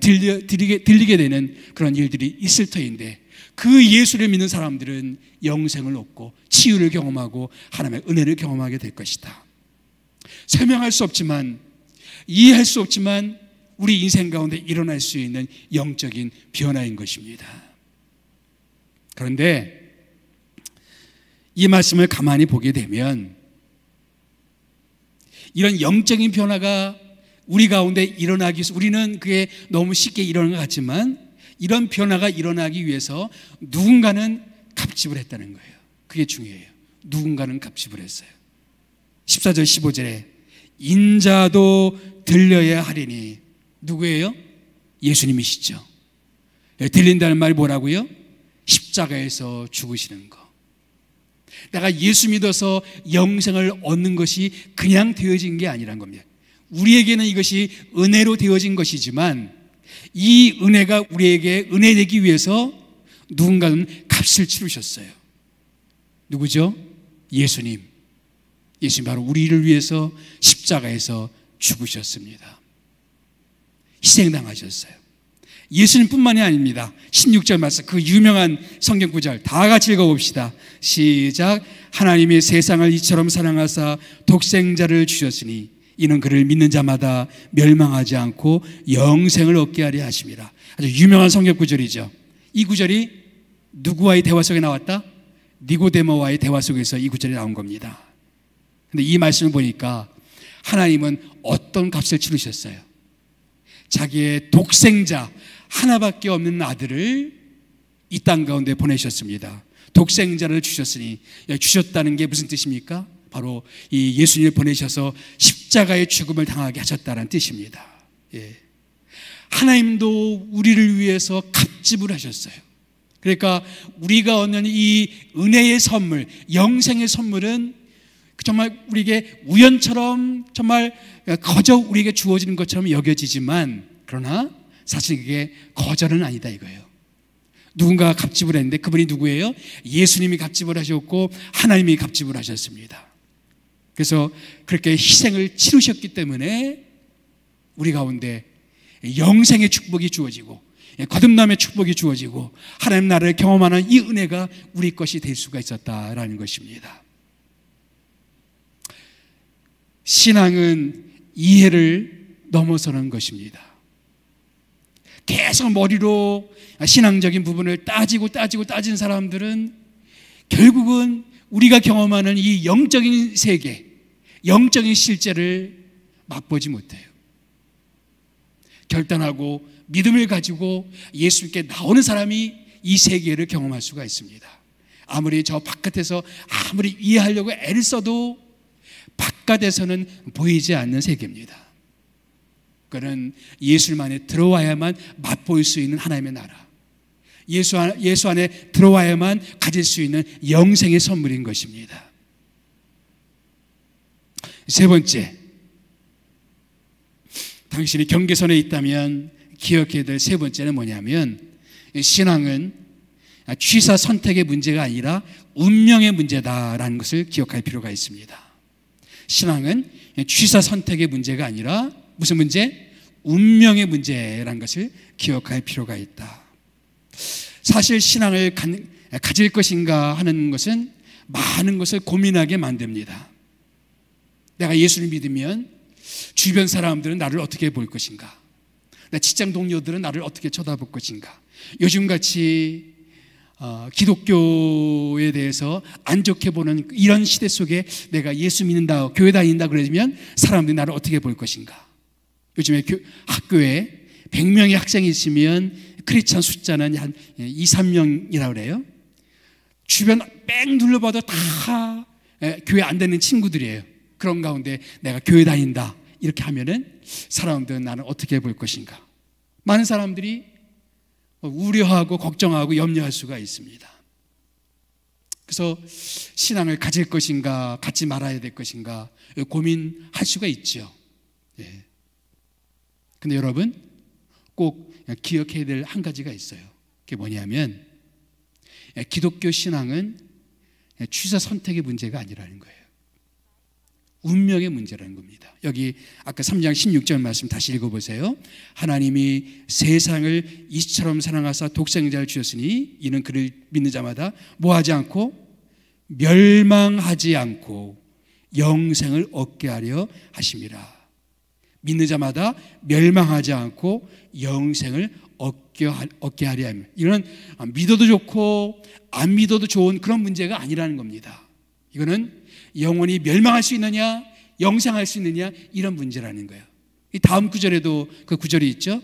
들리게 되는 그런 일들이 있을 터인데, 그 예수를 믿는 사람들은 영생을 얻고 치유를 경험하고 하나님의 은혜를 경험하게 될 것이다. 설명할 수 없지만, 이해할 수 없지만 우리 인생 가운데 일어날 수 있는 영적인 변화인 것입니다. 그런데 이 말씀을 가만히 보게 되면 이런 영적인 변화가 우리 가운데 일어나기 위해서, 우리는 그게 너무 쉽게 일어나는 것 같지만 이런 변화가 일어나기 위해서 누군가는 갑집을 했다는 거예요. 그게 중요해요. 누군가는 갑집을 했어요. 14절 15절에 인자도 들려야 하리니, 누구예요? 예수님이시죠. 들린다는 말이 뭐라고요? 십자가에서 죽으시는 거. 내가 예수 믿어서 영생을 얻는 것이 그냥 되어진 게 아니란 겁니다. 우리에게는 이것이 은혜로 되어진 것이지만 이 은혜가 우리에게 은혜 되기 위해서 누군가는 값을 치르셨어요. 누구죠? 예수님. 예수님 바로 우리를 위해서 십자가에서 죽으셨습니다. 희생당하셨어요. 예수님뿐만이 아닙니다. 16절 말씀, 그 유명한 성경 구절 다 같이 읽어봅시다. 시작. 하나님이 세상을 이처럼 사랑하사 독생자를 주셨으니 이는 그를 믿는 자마다 멸망하지 않고 영생을 얻게 하려 하심이라. 아주 유명한 성경 구절이죠. 이 구절이 누구와의 대화 속에 나왔다? 니고데모와의 대화 속에서 이 구절이 나온 겁니다. 근데 이 말씀을 보니까 하나님은 어떤 값을 치르셨어요? 자기의 독생자 하나밖에 없는 아들을 이 땅 가운데 보내셨습니다. 독생자를 주셨으니, 주셨다는 게 무슨 뜻입니까? 바로 이 예수님을 보내셔서 십자가의 죽음을 당하게 하셨다는 뜻입니다. 예. 하나님도 우리를 위해서 갑집을 하셨어요. 그러니까 우리가 얻는 이 은혜의 선물, 영생의 선물은 정말 우리에게 우연처럼 정말 거저 우리에게 주어지는 것처럼 여겨지지만, 그러나 사실 그게 거절은 아니다 이거예요. 누군가가 갑집을 했는데 그분이 누구예요? 예수님이 갑집을 하셨고 하나님이 갑집을 하셨습니다. 그래서 그렇게 희생을 치르셨기 때문에 우리 가운데 영생의 축복이 주어지고 거듭남의 축복이 주어지고 하나님 나라를 경험하는 이 은혜가 우리 것이 될 수가 있었다라는 것입니다. 신앙은 이해를 넘어서는 것입니다. 계속 머리로 신앙적인 부분을 따진 사람들은 결국은 우리가 경험하는 이 영적인 세계, 영적인 실제를 맛보지 못해요. 결단하고 믿음을 가지고 예수님께 나오는 사람이 이 세계를 경험할 수가 있습니다. 아무리 저 바깥에서 아무리 이해하려고 애를 써도 바깥에서는 보이지 않는 세계입니다. 그는 예수 안에 들어와야만 맛볼 수 있는 하나님의 나라, 예수 안에 들어와야만 가질 수 있는 영생의 선물인 것입니다. 세 번째, 당신이 경계선에 있다면 기억해야 될 세 번째는 뭐냐면, 신앙은 취사 선택의 문제가 아니라 운명의 문제다라는 것을 기억할 필요가 있습니다. 신앙은 취사 선택의 문제가 아니라 무슨 문제? 운명의 문제라는 것을 기억할 필요가 있다. 사실 신앙을 가질 것인가 하는 것은 많은 것을 고민하게 만듭니다. 내가 예수를 믿으면 주변 사람들은 나를 어떻게 볼 것인가? 내 직장 동료들은 나를 어떻게 쳐다볼 것인가? 요즘같이 기독교에 대해서 안 좋게 보는 이런 시대 속에 내가 예수 믿는다, 교회 다닌다 그러면 사람들이 나를 어떻게 볼 것인가? 요즘에 학교에 100명의 학생이 있으면 크리스찬 숫자는 한 2, 3명이라고 그래요. 주변 뺑 둘러봐도 다 교회 안 다니는 친구들이에요. 그런 가운데 내가 교회 다닌다 이렇게 하면은 사람들은 나는 어떻게 볼 것인가? 많은 사람들이 우려하고 걱정하고 염려할 수가 있습니다. 그래서 신앙을 가질 것인가 갖지 말아야 될 것인가 고민할 수가 있죠. 예. 근데 여러분 꼭 기억해야 될 한 가지가 있어요. 그게 뭐냐면 기독교 신앙은 취사 선택의 문제가 아니라는 거예요. 운명의 문제라는 겁니다. 여기 아까 3장 16절 말씀 다시 읽어보세요. 하나님이 세상을 이처럼 사랑하사 독생자를 주셨으니 이는 그를 믿는 자마다 뭐하지 않고 멸망하지 않고 영생을 얻게 하려 하심이라. 믿는 자마다 멸망하지 않고 영생을 얻게 하려 합니다. 이거는 믿어도 좋고 안 믿어도 좋은 그런 문제가 아니라는 겁니다. 이거는 영원히 멸망할 수 있느냐 영생할 수 있느냐 이런 문제라는 거예요. 이 다음 구절에도 그 구절이 있죠.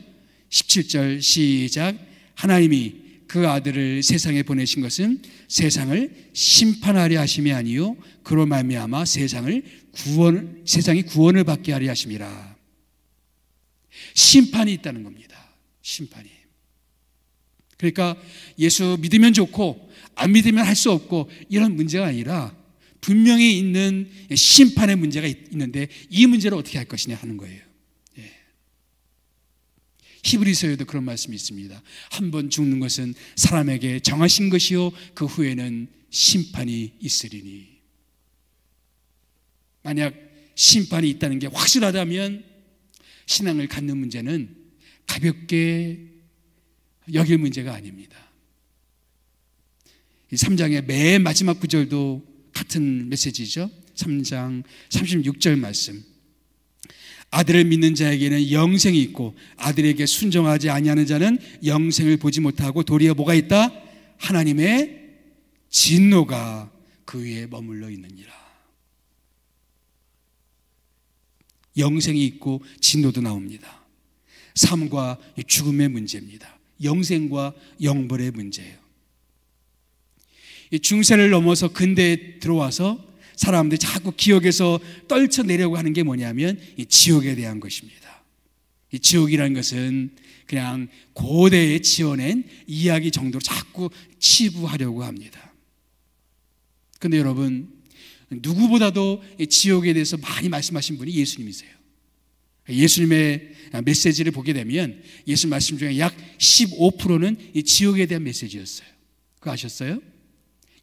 17절 시작. 하나님이 그 아들을 세상에 보내신 것은 세상을 심판하려 하심이 아니요 그로 말미암아 세상이 구원을 받게 하려 하심이라. 심판이 있다는 겁니다. 심판이. 그러니까 예수 믿으면 좋고 안 믿으면 할 수 없고 이런 문제가 아니라 분명히 있는 심판의 문제가 있는데 이 문제를 어떻게 할 것이냐 하는 거예요. 히브리서에도 그런 말씀이 있습니다. 한 번 죽는 것은 사람에게 정하신 것이요 그 후에는 심판이 있으리니. 만약 심판이 있다는 게 확실하다면 신앙을 갖는 문제는 가볍게 여길 문제가 아닙니다. 이 3장의 맨 마지막 구절도 같은 메시지죠. 3장 36절 말씀. 아들을 믿는 자에게는 영생이 있고 아들에게 순종하지 아니하는 자는 영생을 보지 못하고 도리어 뭐가 있다? 하나님의 진노가 그 위에 머물러 있느니라. 영생이 있고 진노도 나옵니다. 삶과 죽음의 문제입니다. 영생과 영벌의 문제예요. 중세를 넘어서 근대에 들어와서 사람들이 자꾸 기억에서 떨쳐내려고 하는 게 뭐냐면 이 지옥에 대한 것입니다. 이 지옥이라는 것은 그냥 고대에 지어낸 이야기 정도로 자꾸 치부하려고 합니다. 그런데 여러분, 누구보다도 이 지옥에 대해서 많이 말씀하신 분이 예수님이세요. 예수님의 메시지를 보게 되면 예수님 말씀 중에 약 15%는 이 지옥에 대한 메시지였어요. 그거 아셨어요?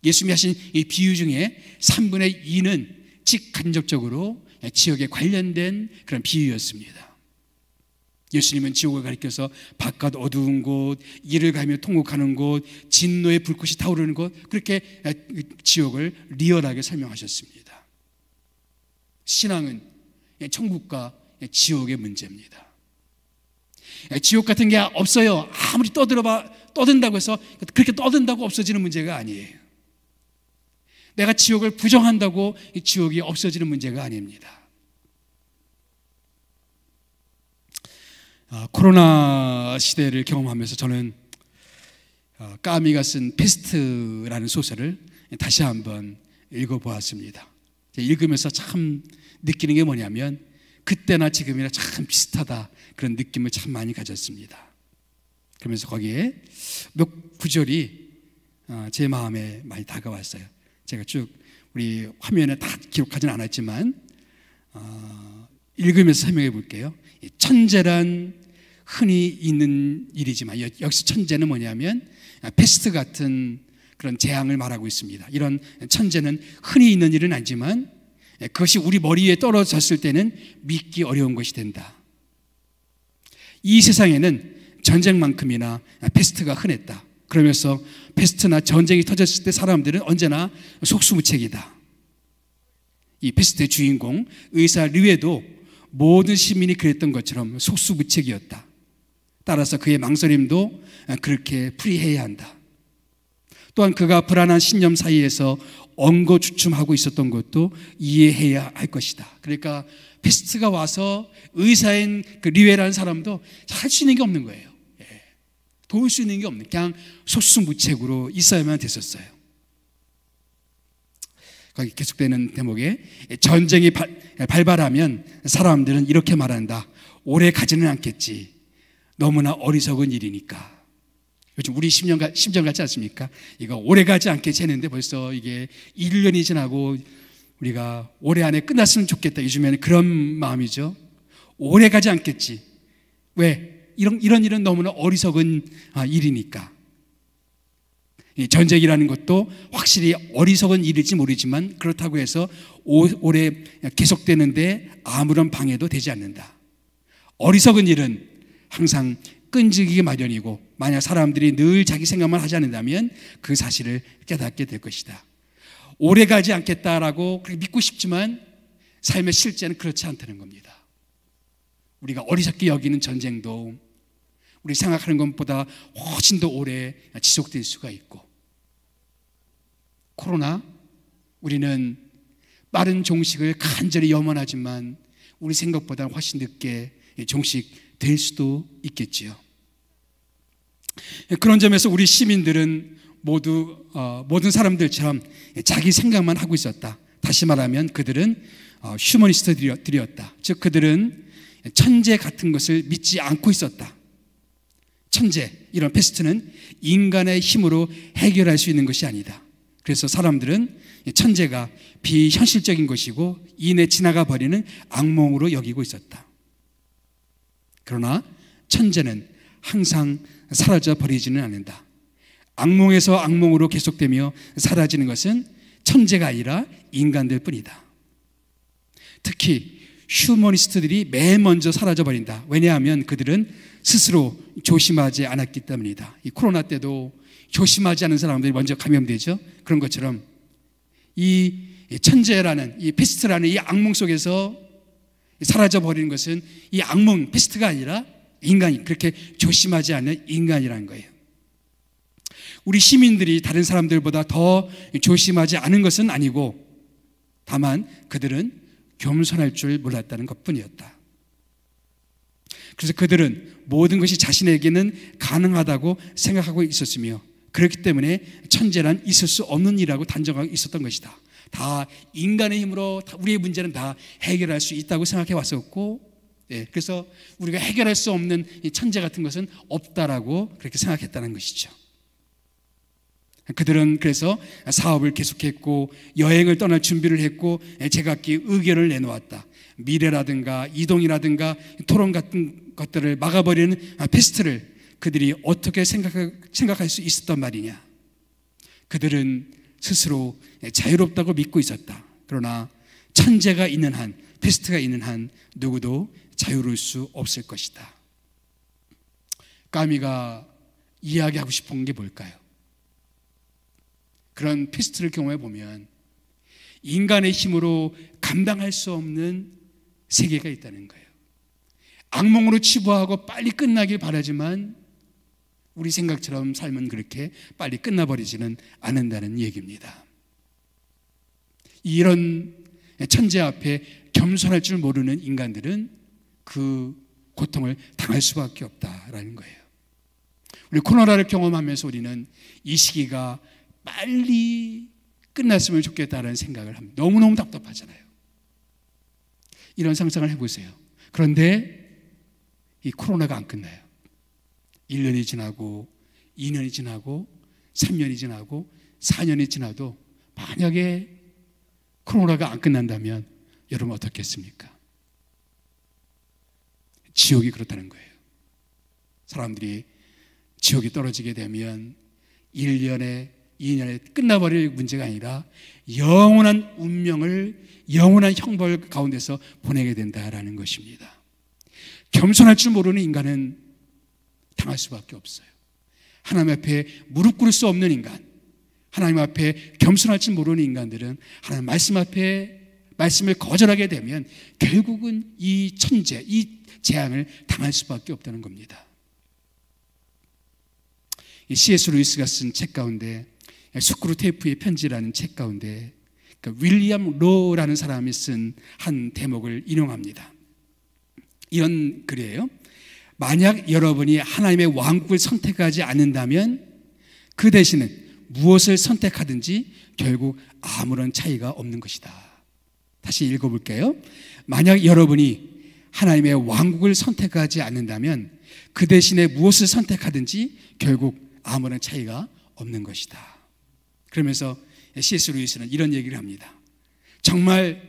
예수님이 하신 이 비유 중에 3분의 2는 직간접적으로 지옥에 관련된 그런 비유였습니다. 예수님은 지옥을 가리켜서 바깥 어두운 곳, 이를 가며 통곡하는 곳, 진노의 불꽃이 타오르는 곳, 그렇게 지옥을 리얼하게 설명하셨습니다. 신앙은 천국과 지옥의 문제입니다. 지옥 같은 게 없어요. 아무리 떠든다고 해서 그렇게 떠든다고 없어지는 문제가 아니에요. 내가 지옥을 부정한다고 이 지옥이 없어지는 문제가 아닙니다. 코로나 시대를 경험하면서 저는 까미가 쓴 페스트라는 소설을 다시 한번 읽어보았습니다. 읽으면서 참 느끼는 게 뭐냐면 그때나 지금이나 참 비슷하다, 그런 느낌을 참 많이 가졌습니다. 그러면서 거기에 몇 구절이 제 마음에 많이 다가왔어요. 제가 쭉 우리 화면에 다 기록하지는 않았지만 읽으면서 설명해 볼게요. 천재란 흔히 있는 일이지만, 여기서 천재는 뭐냐면 패스트 같은 그런 재앙을 말하고 있습니다. 이런 천재는 흔히 있는 일은 아니지만 그것이 우리 머리 위에 떨어졌을 때는 믿기 어려운 것이 된다. 이 세상에는 전쟁만큼이나 패스트가 흔했다. 그러면서 패스트나 전쟁이 터졌을 때 사람들은 언제나 속수무책이다. 이 패스트의 주인공 의사 류에도 모든 시민이 그랬던 것처럼 속수무책이었다. 따라서 그의 망설임도 그렇게 풀이해야 한다. 또한 그가 불안한 신념 사이에서 엉거주춤하고 있었던 것도 이해해야 할 것이다. 그러니까 패스트가 와서 의사인 그 류에라는 사람도 할 수 있는 게 없는 거예요. 도울 수 있는 게 없는, 그냥 속수무책으로 있어야만 됐었어요. 거기 계속되는 대목에 전쟁이 발발하면 사람들은 이렇게 말한다. 오래 가지는 않겠지. 너무나 어리석은 일이니까. 요즘 우리 심정 같지 않습니까? 이거 오래 가지 않겠지 했는데 벌써 이게 1년이 지나고 우리가 올해 안에 끝났으면 좋겠다. 요즘에는 그런 마음이죠. 오래 가지 않겠지. 왜? 이런 일은 너무나 어리석은 일이니까. 전쟁이라는 것도 확실히 어리석은 일일지 모르지만 그렇다고 해서 오래 계속되는데 아무런 방해도 되지 않는다. 어리석은 일은 항상 끈질기게 마련이고, 만약 사람들이 늘 자기 생각만 하지 않는다면 그 사실을 깨닫게 될 것이다. 오래 가지 않겠다라고 그렇게 믿고 싶지만 삶의 실제는 그렇지 않다는 겁니다. 우리가 어리석게 여기는 전쟁도 우리 생각하는 것보다 훨씬 더 오래 지속될 수가 있고, 코로나, 우리는 빠른 종식을 간절히 염원하지만 우리 생각보다 훨씬 늦게 종식될 수도 있겠지요. 그런 점에서 우리 시민들은 모두 모든 사람들처럼 자기 생각만 하고 있었다. 다시 말하면 그들은 휴머니스트들이었다. 즉 그들은 천재 같은 것을 믿지 않고 있었다. 천재, 이런 패스트는 인간의 힘으로 해결할 수 있는 것이 아니다. 그래서 사람들은 천재가 비현실적인 것이고 이내 지나가 버리는 악몽으로 여기고 있었다. 그러나 천재는 항상 사라져 버리지는 않는다. 악몽에서 악몽으로 계속되며 사라지는 것은 천재가 아니라 인간들 뿐이다. 특히 휴머니스트들이 맨 먼저 사라져 버린다. 왜냐하면 그들은 스스로 조심하지 않았기 때문이다. 이 코로나 때도 조심하지 않은 사람들이 먼저 감염되죠. 그런 것처럼 이 천재라는, 이 패스트라는 이 악몽 속에서 사라져 버리는 것은 이 악몽, 패스트가 아니라 인간이, 그렇게 조심하지 않는 인간이라는 거예요. 우리 시민들이 다른 사람들보다 더 조심하지 않은 것은 아니고 다만 그들은 겸손할 줄 몰랐다는 것뿐이었다. 그래서 그들은 모든 것이 자신에게는 가능하다고 생각하고 있었으며 그렇기 때문에 천재란 있을 수 없는 일이라고 단정하고 있었던 것이다. 다 인간의 힘으로 우리의 문제는 다 해결할 수 있다고 생각해 왔었고, 그래서 우리가 해결할 수 없는 이 천재 같은 것은 없다라고 그렇게 생각했다는 것이죠. 그들은 그래서 사업을 계속했고 여행을 떠날 준비를 했고 제각기 의견을 내놓았다. 미래라든가 이동이라든가 토론 같은 것들을 막아버리는 패스트를 그들이 어떻게 생각할 수 있었단 말이냐. 그들은 스스로 자유롭다고 믿고 있었다. 그러나 천재가 있는 한, 패스트가 있는 한 누구도 자유로울 수 없을 것이다. 까미가 이야기하고 싶은 게 뭘까요? 그런 패스트를 경험해 보면 인간의 힘으로 감당할 수 없는 세계가 있다는 거예요. 악몽으로 치부하고 빨리 끝나길 바라지만 우리 생각처럼 삶은 그렇게 빨리 끝나버리지는 않는다는 얘기입니다. 이런 천재 앞에 겸손할 줄 모르는 인간들은 그 고통을 당할 수밖에 없다라는 거예요. 우리 코로나를 경험하면서 우리는 이 시기가 빨리 끝났으면 좋겠다는 생각을 합니다. 너무너무 답답하잖아요. 이런 상상을 해보세요. 그런데 이 코로나가 안 끝나요. 1년이 지나고 2년이 지나고 3년이 지나고 4년이 지나도 만약에 코로나가 안 끝난다면 여러분 어떻겠습니까? 지옥이 그렇다는 거예요. 사람들이 지옥이 떨어지게 되면 1년에 2년에 끝나버릴 문제가 아니라 영원한 운명을 영원한 형벌 가운데서 보내게 된다라는 것입니다. 겸손할 줄 모르는 인간은 당할 수밖에 없어요. 하나님 앞에 무릎 꿇을 수 없는 인간, 하나님 앞에 겸손할 줄 모르는 인간들은 하나님 말씀 앞에 말씀을 거절하게 되면 결국은 이 천재, 이 재앙을 당할 수밖에 없다는 겁니다. 이 C.S. 루이스가 쓴 책 가운데 스크루 테이프의 편지라는 책 가운데 윌리엄 로라는 사람이 쓴 한 대목을 인용합니다. 이런 글이에요. 만약 여러분이 하나님의 왕국을 선택하지 않는다면 그 대신에 무엇을 선택하든지 결국 아무런 차이가 없는 것이다. 다시 읽어볼게요. 만약 여러분이 하나님의 왕국을 선택하지 않는다면 그 대신에 무엇을 선택하든지 결국 아무런 차이가 없는 것이다. 그러면서 C.S. 루이스는 이런 얘기를 합니다. 정말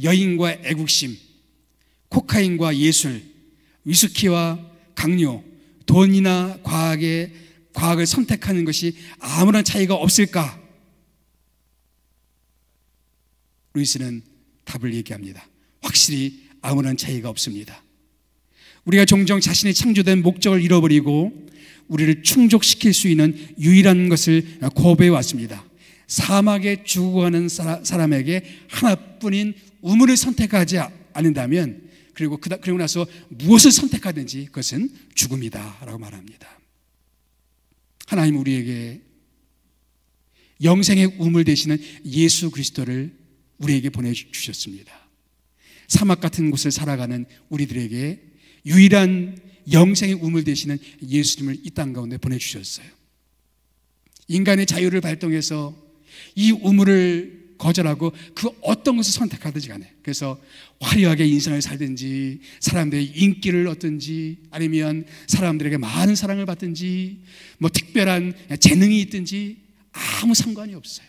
여인과 애국심, 코카인과 예술, 위스키와 강요, 돈이나 과학을 선택하는 것이 아무런 차이가 없을까? 루이스는 답을 얘기합니다. 확실히 아무런 차이가 없습니다. 우리가 종종 자신의 창조된 목적을 잃어버리고 우리를 충족시킬 수 있는 유일한 것을 고배해 왔습니다. 사막에 죽어가는 사람에게 하나뿐인 우물을 선택하지 않는다면 그리고 나서 무엇을 선택하든지 그것은 죽음이다 라고 말합니다. 하나님 우리에게 영생의 우물 되시는 예수 그리스도를 우리에게 보내주셨습니다. 사막 같은 곳을 살아가는 우리들에게 유일한 영생의 우물 되시는 예수님을 이 땅 가운데 보내주셨어요. 인간의 자유를 발동해서 이 우물을 거절하고 그 어떤 것을 선택하든지 간에, 그래서 화려하게 인생을 살든지 사람들의 인기를 얻든지 아니면 사람들에게 많은 사랑을 받든지 뭐 특별한 재능이 있든지 아무 상관이 없어요.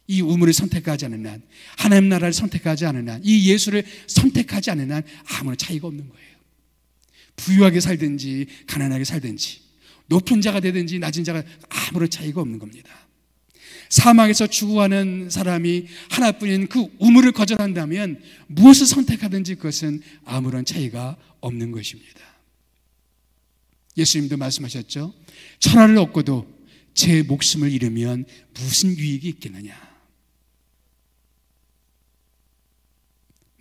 이 우물을 선택하지 않는 한, 하나님 나라를 선택하지 않는 한, 이 예수를 선택하지 않는 한 아무런 차이가 없는 거예요. 부유하게 살든지 가난하게 살든지 높은 자가 되든지 낮은 자가 아무런 차이가 없는 겁니다. 사망에서 죽어가는 사람이 하나뿐인 그 우물을 거절한다면 무엇을 선택하든지 그것은 아무런 차이가 없는 것입니다. 예수님도 말씀하셨죠. 천하를 얻고도 제 목숨을 잃으면 무슨 유익이 있겠느냐.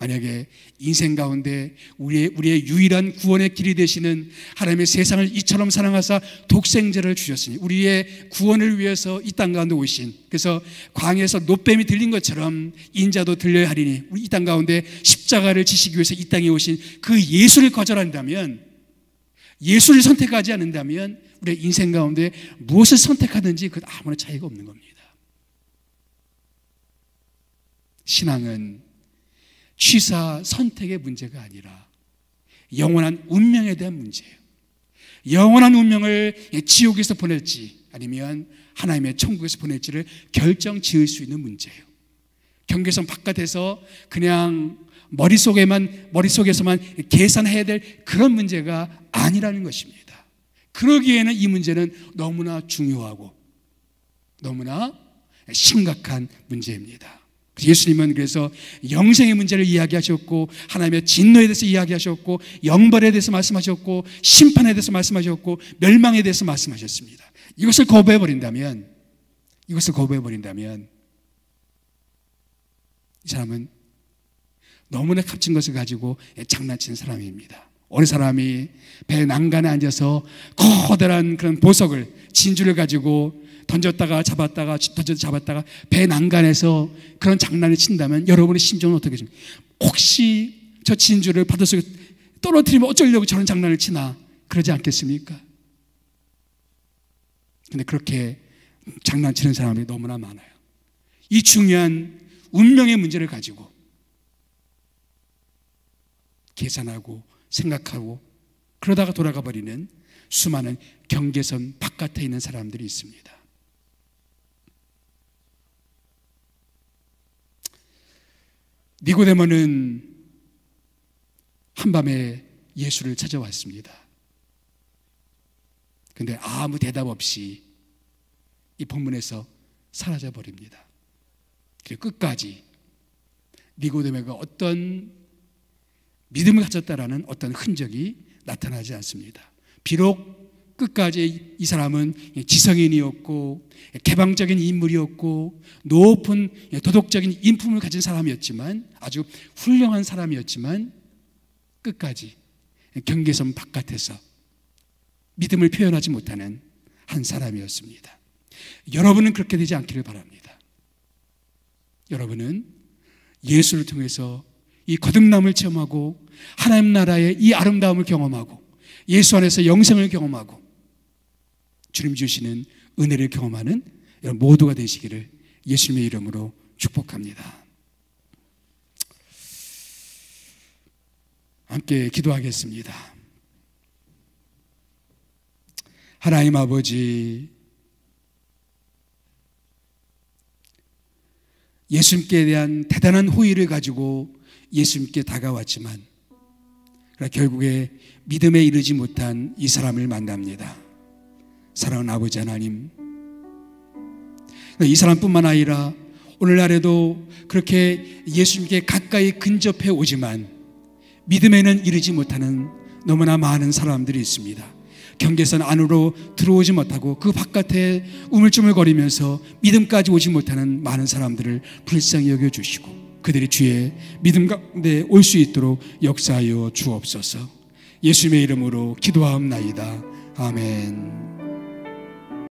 만약에 인생 가운데 우리의 유일한 구원의 길이 되시는 하나님의 세상을 이처럼 사랑하사 독생자를 주셨으니 우리의 구원을 위해서 이 땅 가운데 오신, 그래서 광야에서 놋뱀이 들린 것처럼 인자도 들려야 하리니 우리 이 땅 가운데 십자가를 지시기 위해서 이 땅에 오신 그 예수를 거절한다면, 예수를 선택하지 않는다면 우리의 인생 가운데 무엇을 선택하든지 그 아무런 차이가 없는 겁니다. 신앙은 취사 선택의 문제가 아니라 영원한 운명에 대한 문제예요. 영원한 운명을 지옥에서 보낼지 아니면 하나님의 천국에서 보낼지를 결정 지을 수 있는 문제예요. 경계선 바깥에서 그냥 머릿속에서만 계산해야 될 그런 문제가 아니라는 것입니다. 그러기에는 이 문제는 너무나 중요하고 너무나 심각한 문제입니다. 예수님은 그래서 영생의 문제를 이야기하셨고 하나님의 진노에 대해서 이야기하셨고 영벌에 대해서 말씀하셨고 심판에 대해서 말씀하셨고 멸망에 대해서 말씀하셨습니다. 이것을 거부해버린다면 이 사람은 너무나 값진 것을 가지고 장난치는 사람입니다. 어느 사람이 배 난간에 앉아서 커다란 그런 보석을, 진주를 가지고 던졌다가 잡았다가 배 난간에서 그런 장난을 친다면 여러분의 심정은 어떻게 됩니까? 혹시 저 진주를 바닷속에 떨어뜨리면 어쩌려고 저런 장난을 치나, 그러지 않겠습니까? 근데 그렇게 장난치는 사람이 너무나 많아요. 이 중요한 운명의 문제를 가지고 계산하고 생각하고 그러다가 돌아가 버리는 수많은 경계선 바깥에 있는 사람들이 있습니다. 니고데모는 한밤에 예수를 찾아왔습니다. 그런데 아무 대답 없이 이 본문에서 사라져 버립니다. 그리고 끝까지 니고데모가 어떤 믿음을 가졌다라는 어떤 흔적이 나타나지 않습니다. 비록 끝까지 이 사람은 지성인이었고 개방적인 인물이었고 높은 도덕적인 인품을 가진 사람이었지만, 아주 훌륭한 사람이었지만 끝까지 경계선 바깥에서 믿음을 표현하지 못하는 한 사람이었습니다. 여러분은 그렇게 되지 않기를 바랍니다. 여러분은 예수를 통해서 이 거듭남을 체험하고 하나님 나라의 이 아름다움을 경험하고 예수 안에서 영생을 경험하고 주님 주시는 은혜를 경험하는 여러분 모두가 되시기를 예수님의 이름으로 축복합니다. 함께 기도하겠습니다. 하나님 아버지, 예수님께 대한 대단한 호의를 가지고 예수님께 다가왔지만 결국에 믿음에 이르지 못한 이 사람을 만납니다. 사랑하는 아버지 하나님, 이 사람뿐만 아니라 오늘날에도 그렇게 예수님께 가까이 근접해 오지만 믿음에는 이르지 못하는 너무나 많은 사람들이 있습니다. 경계선 안으로 들어오지 못하고 그 바깥에 우물쭈물거리면서 믿음까지 오지 못하는 많은 사람들을 불쌍히 여겨주시고 그들이 주의 믿음 가운데 올 수 있도록 역사하여 주옵소서. 예수님의 이름으로 기도하옵나이다. 아멘.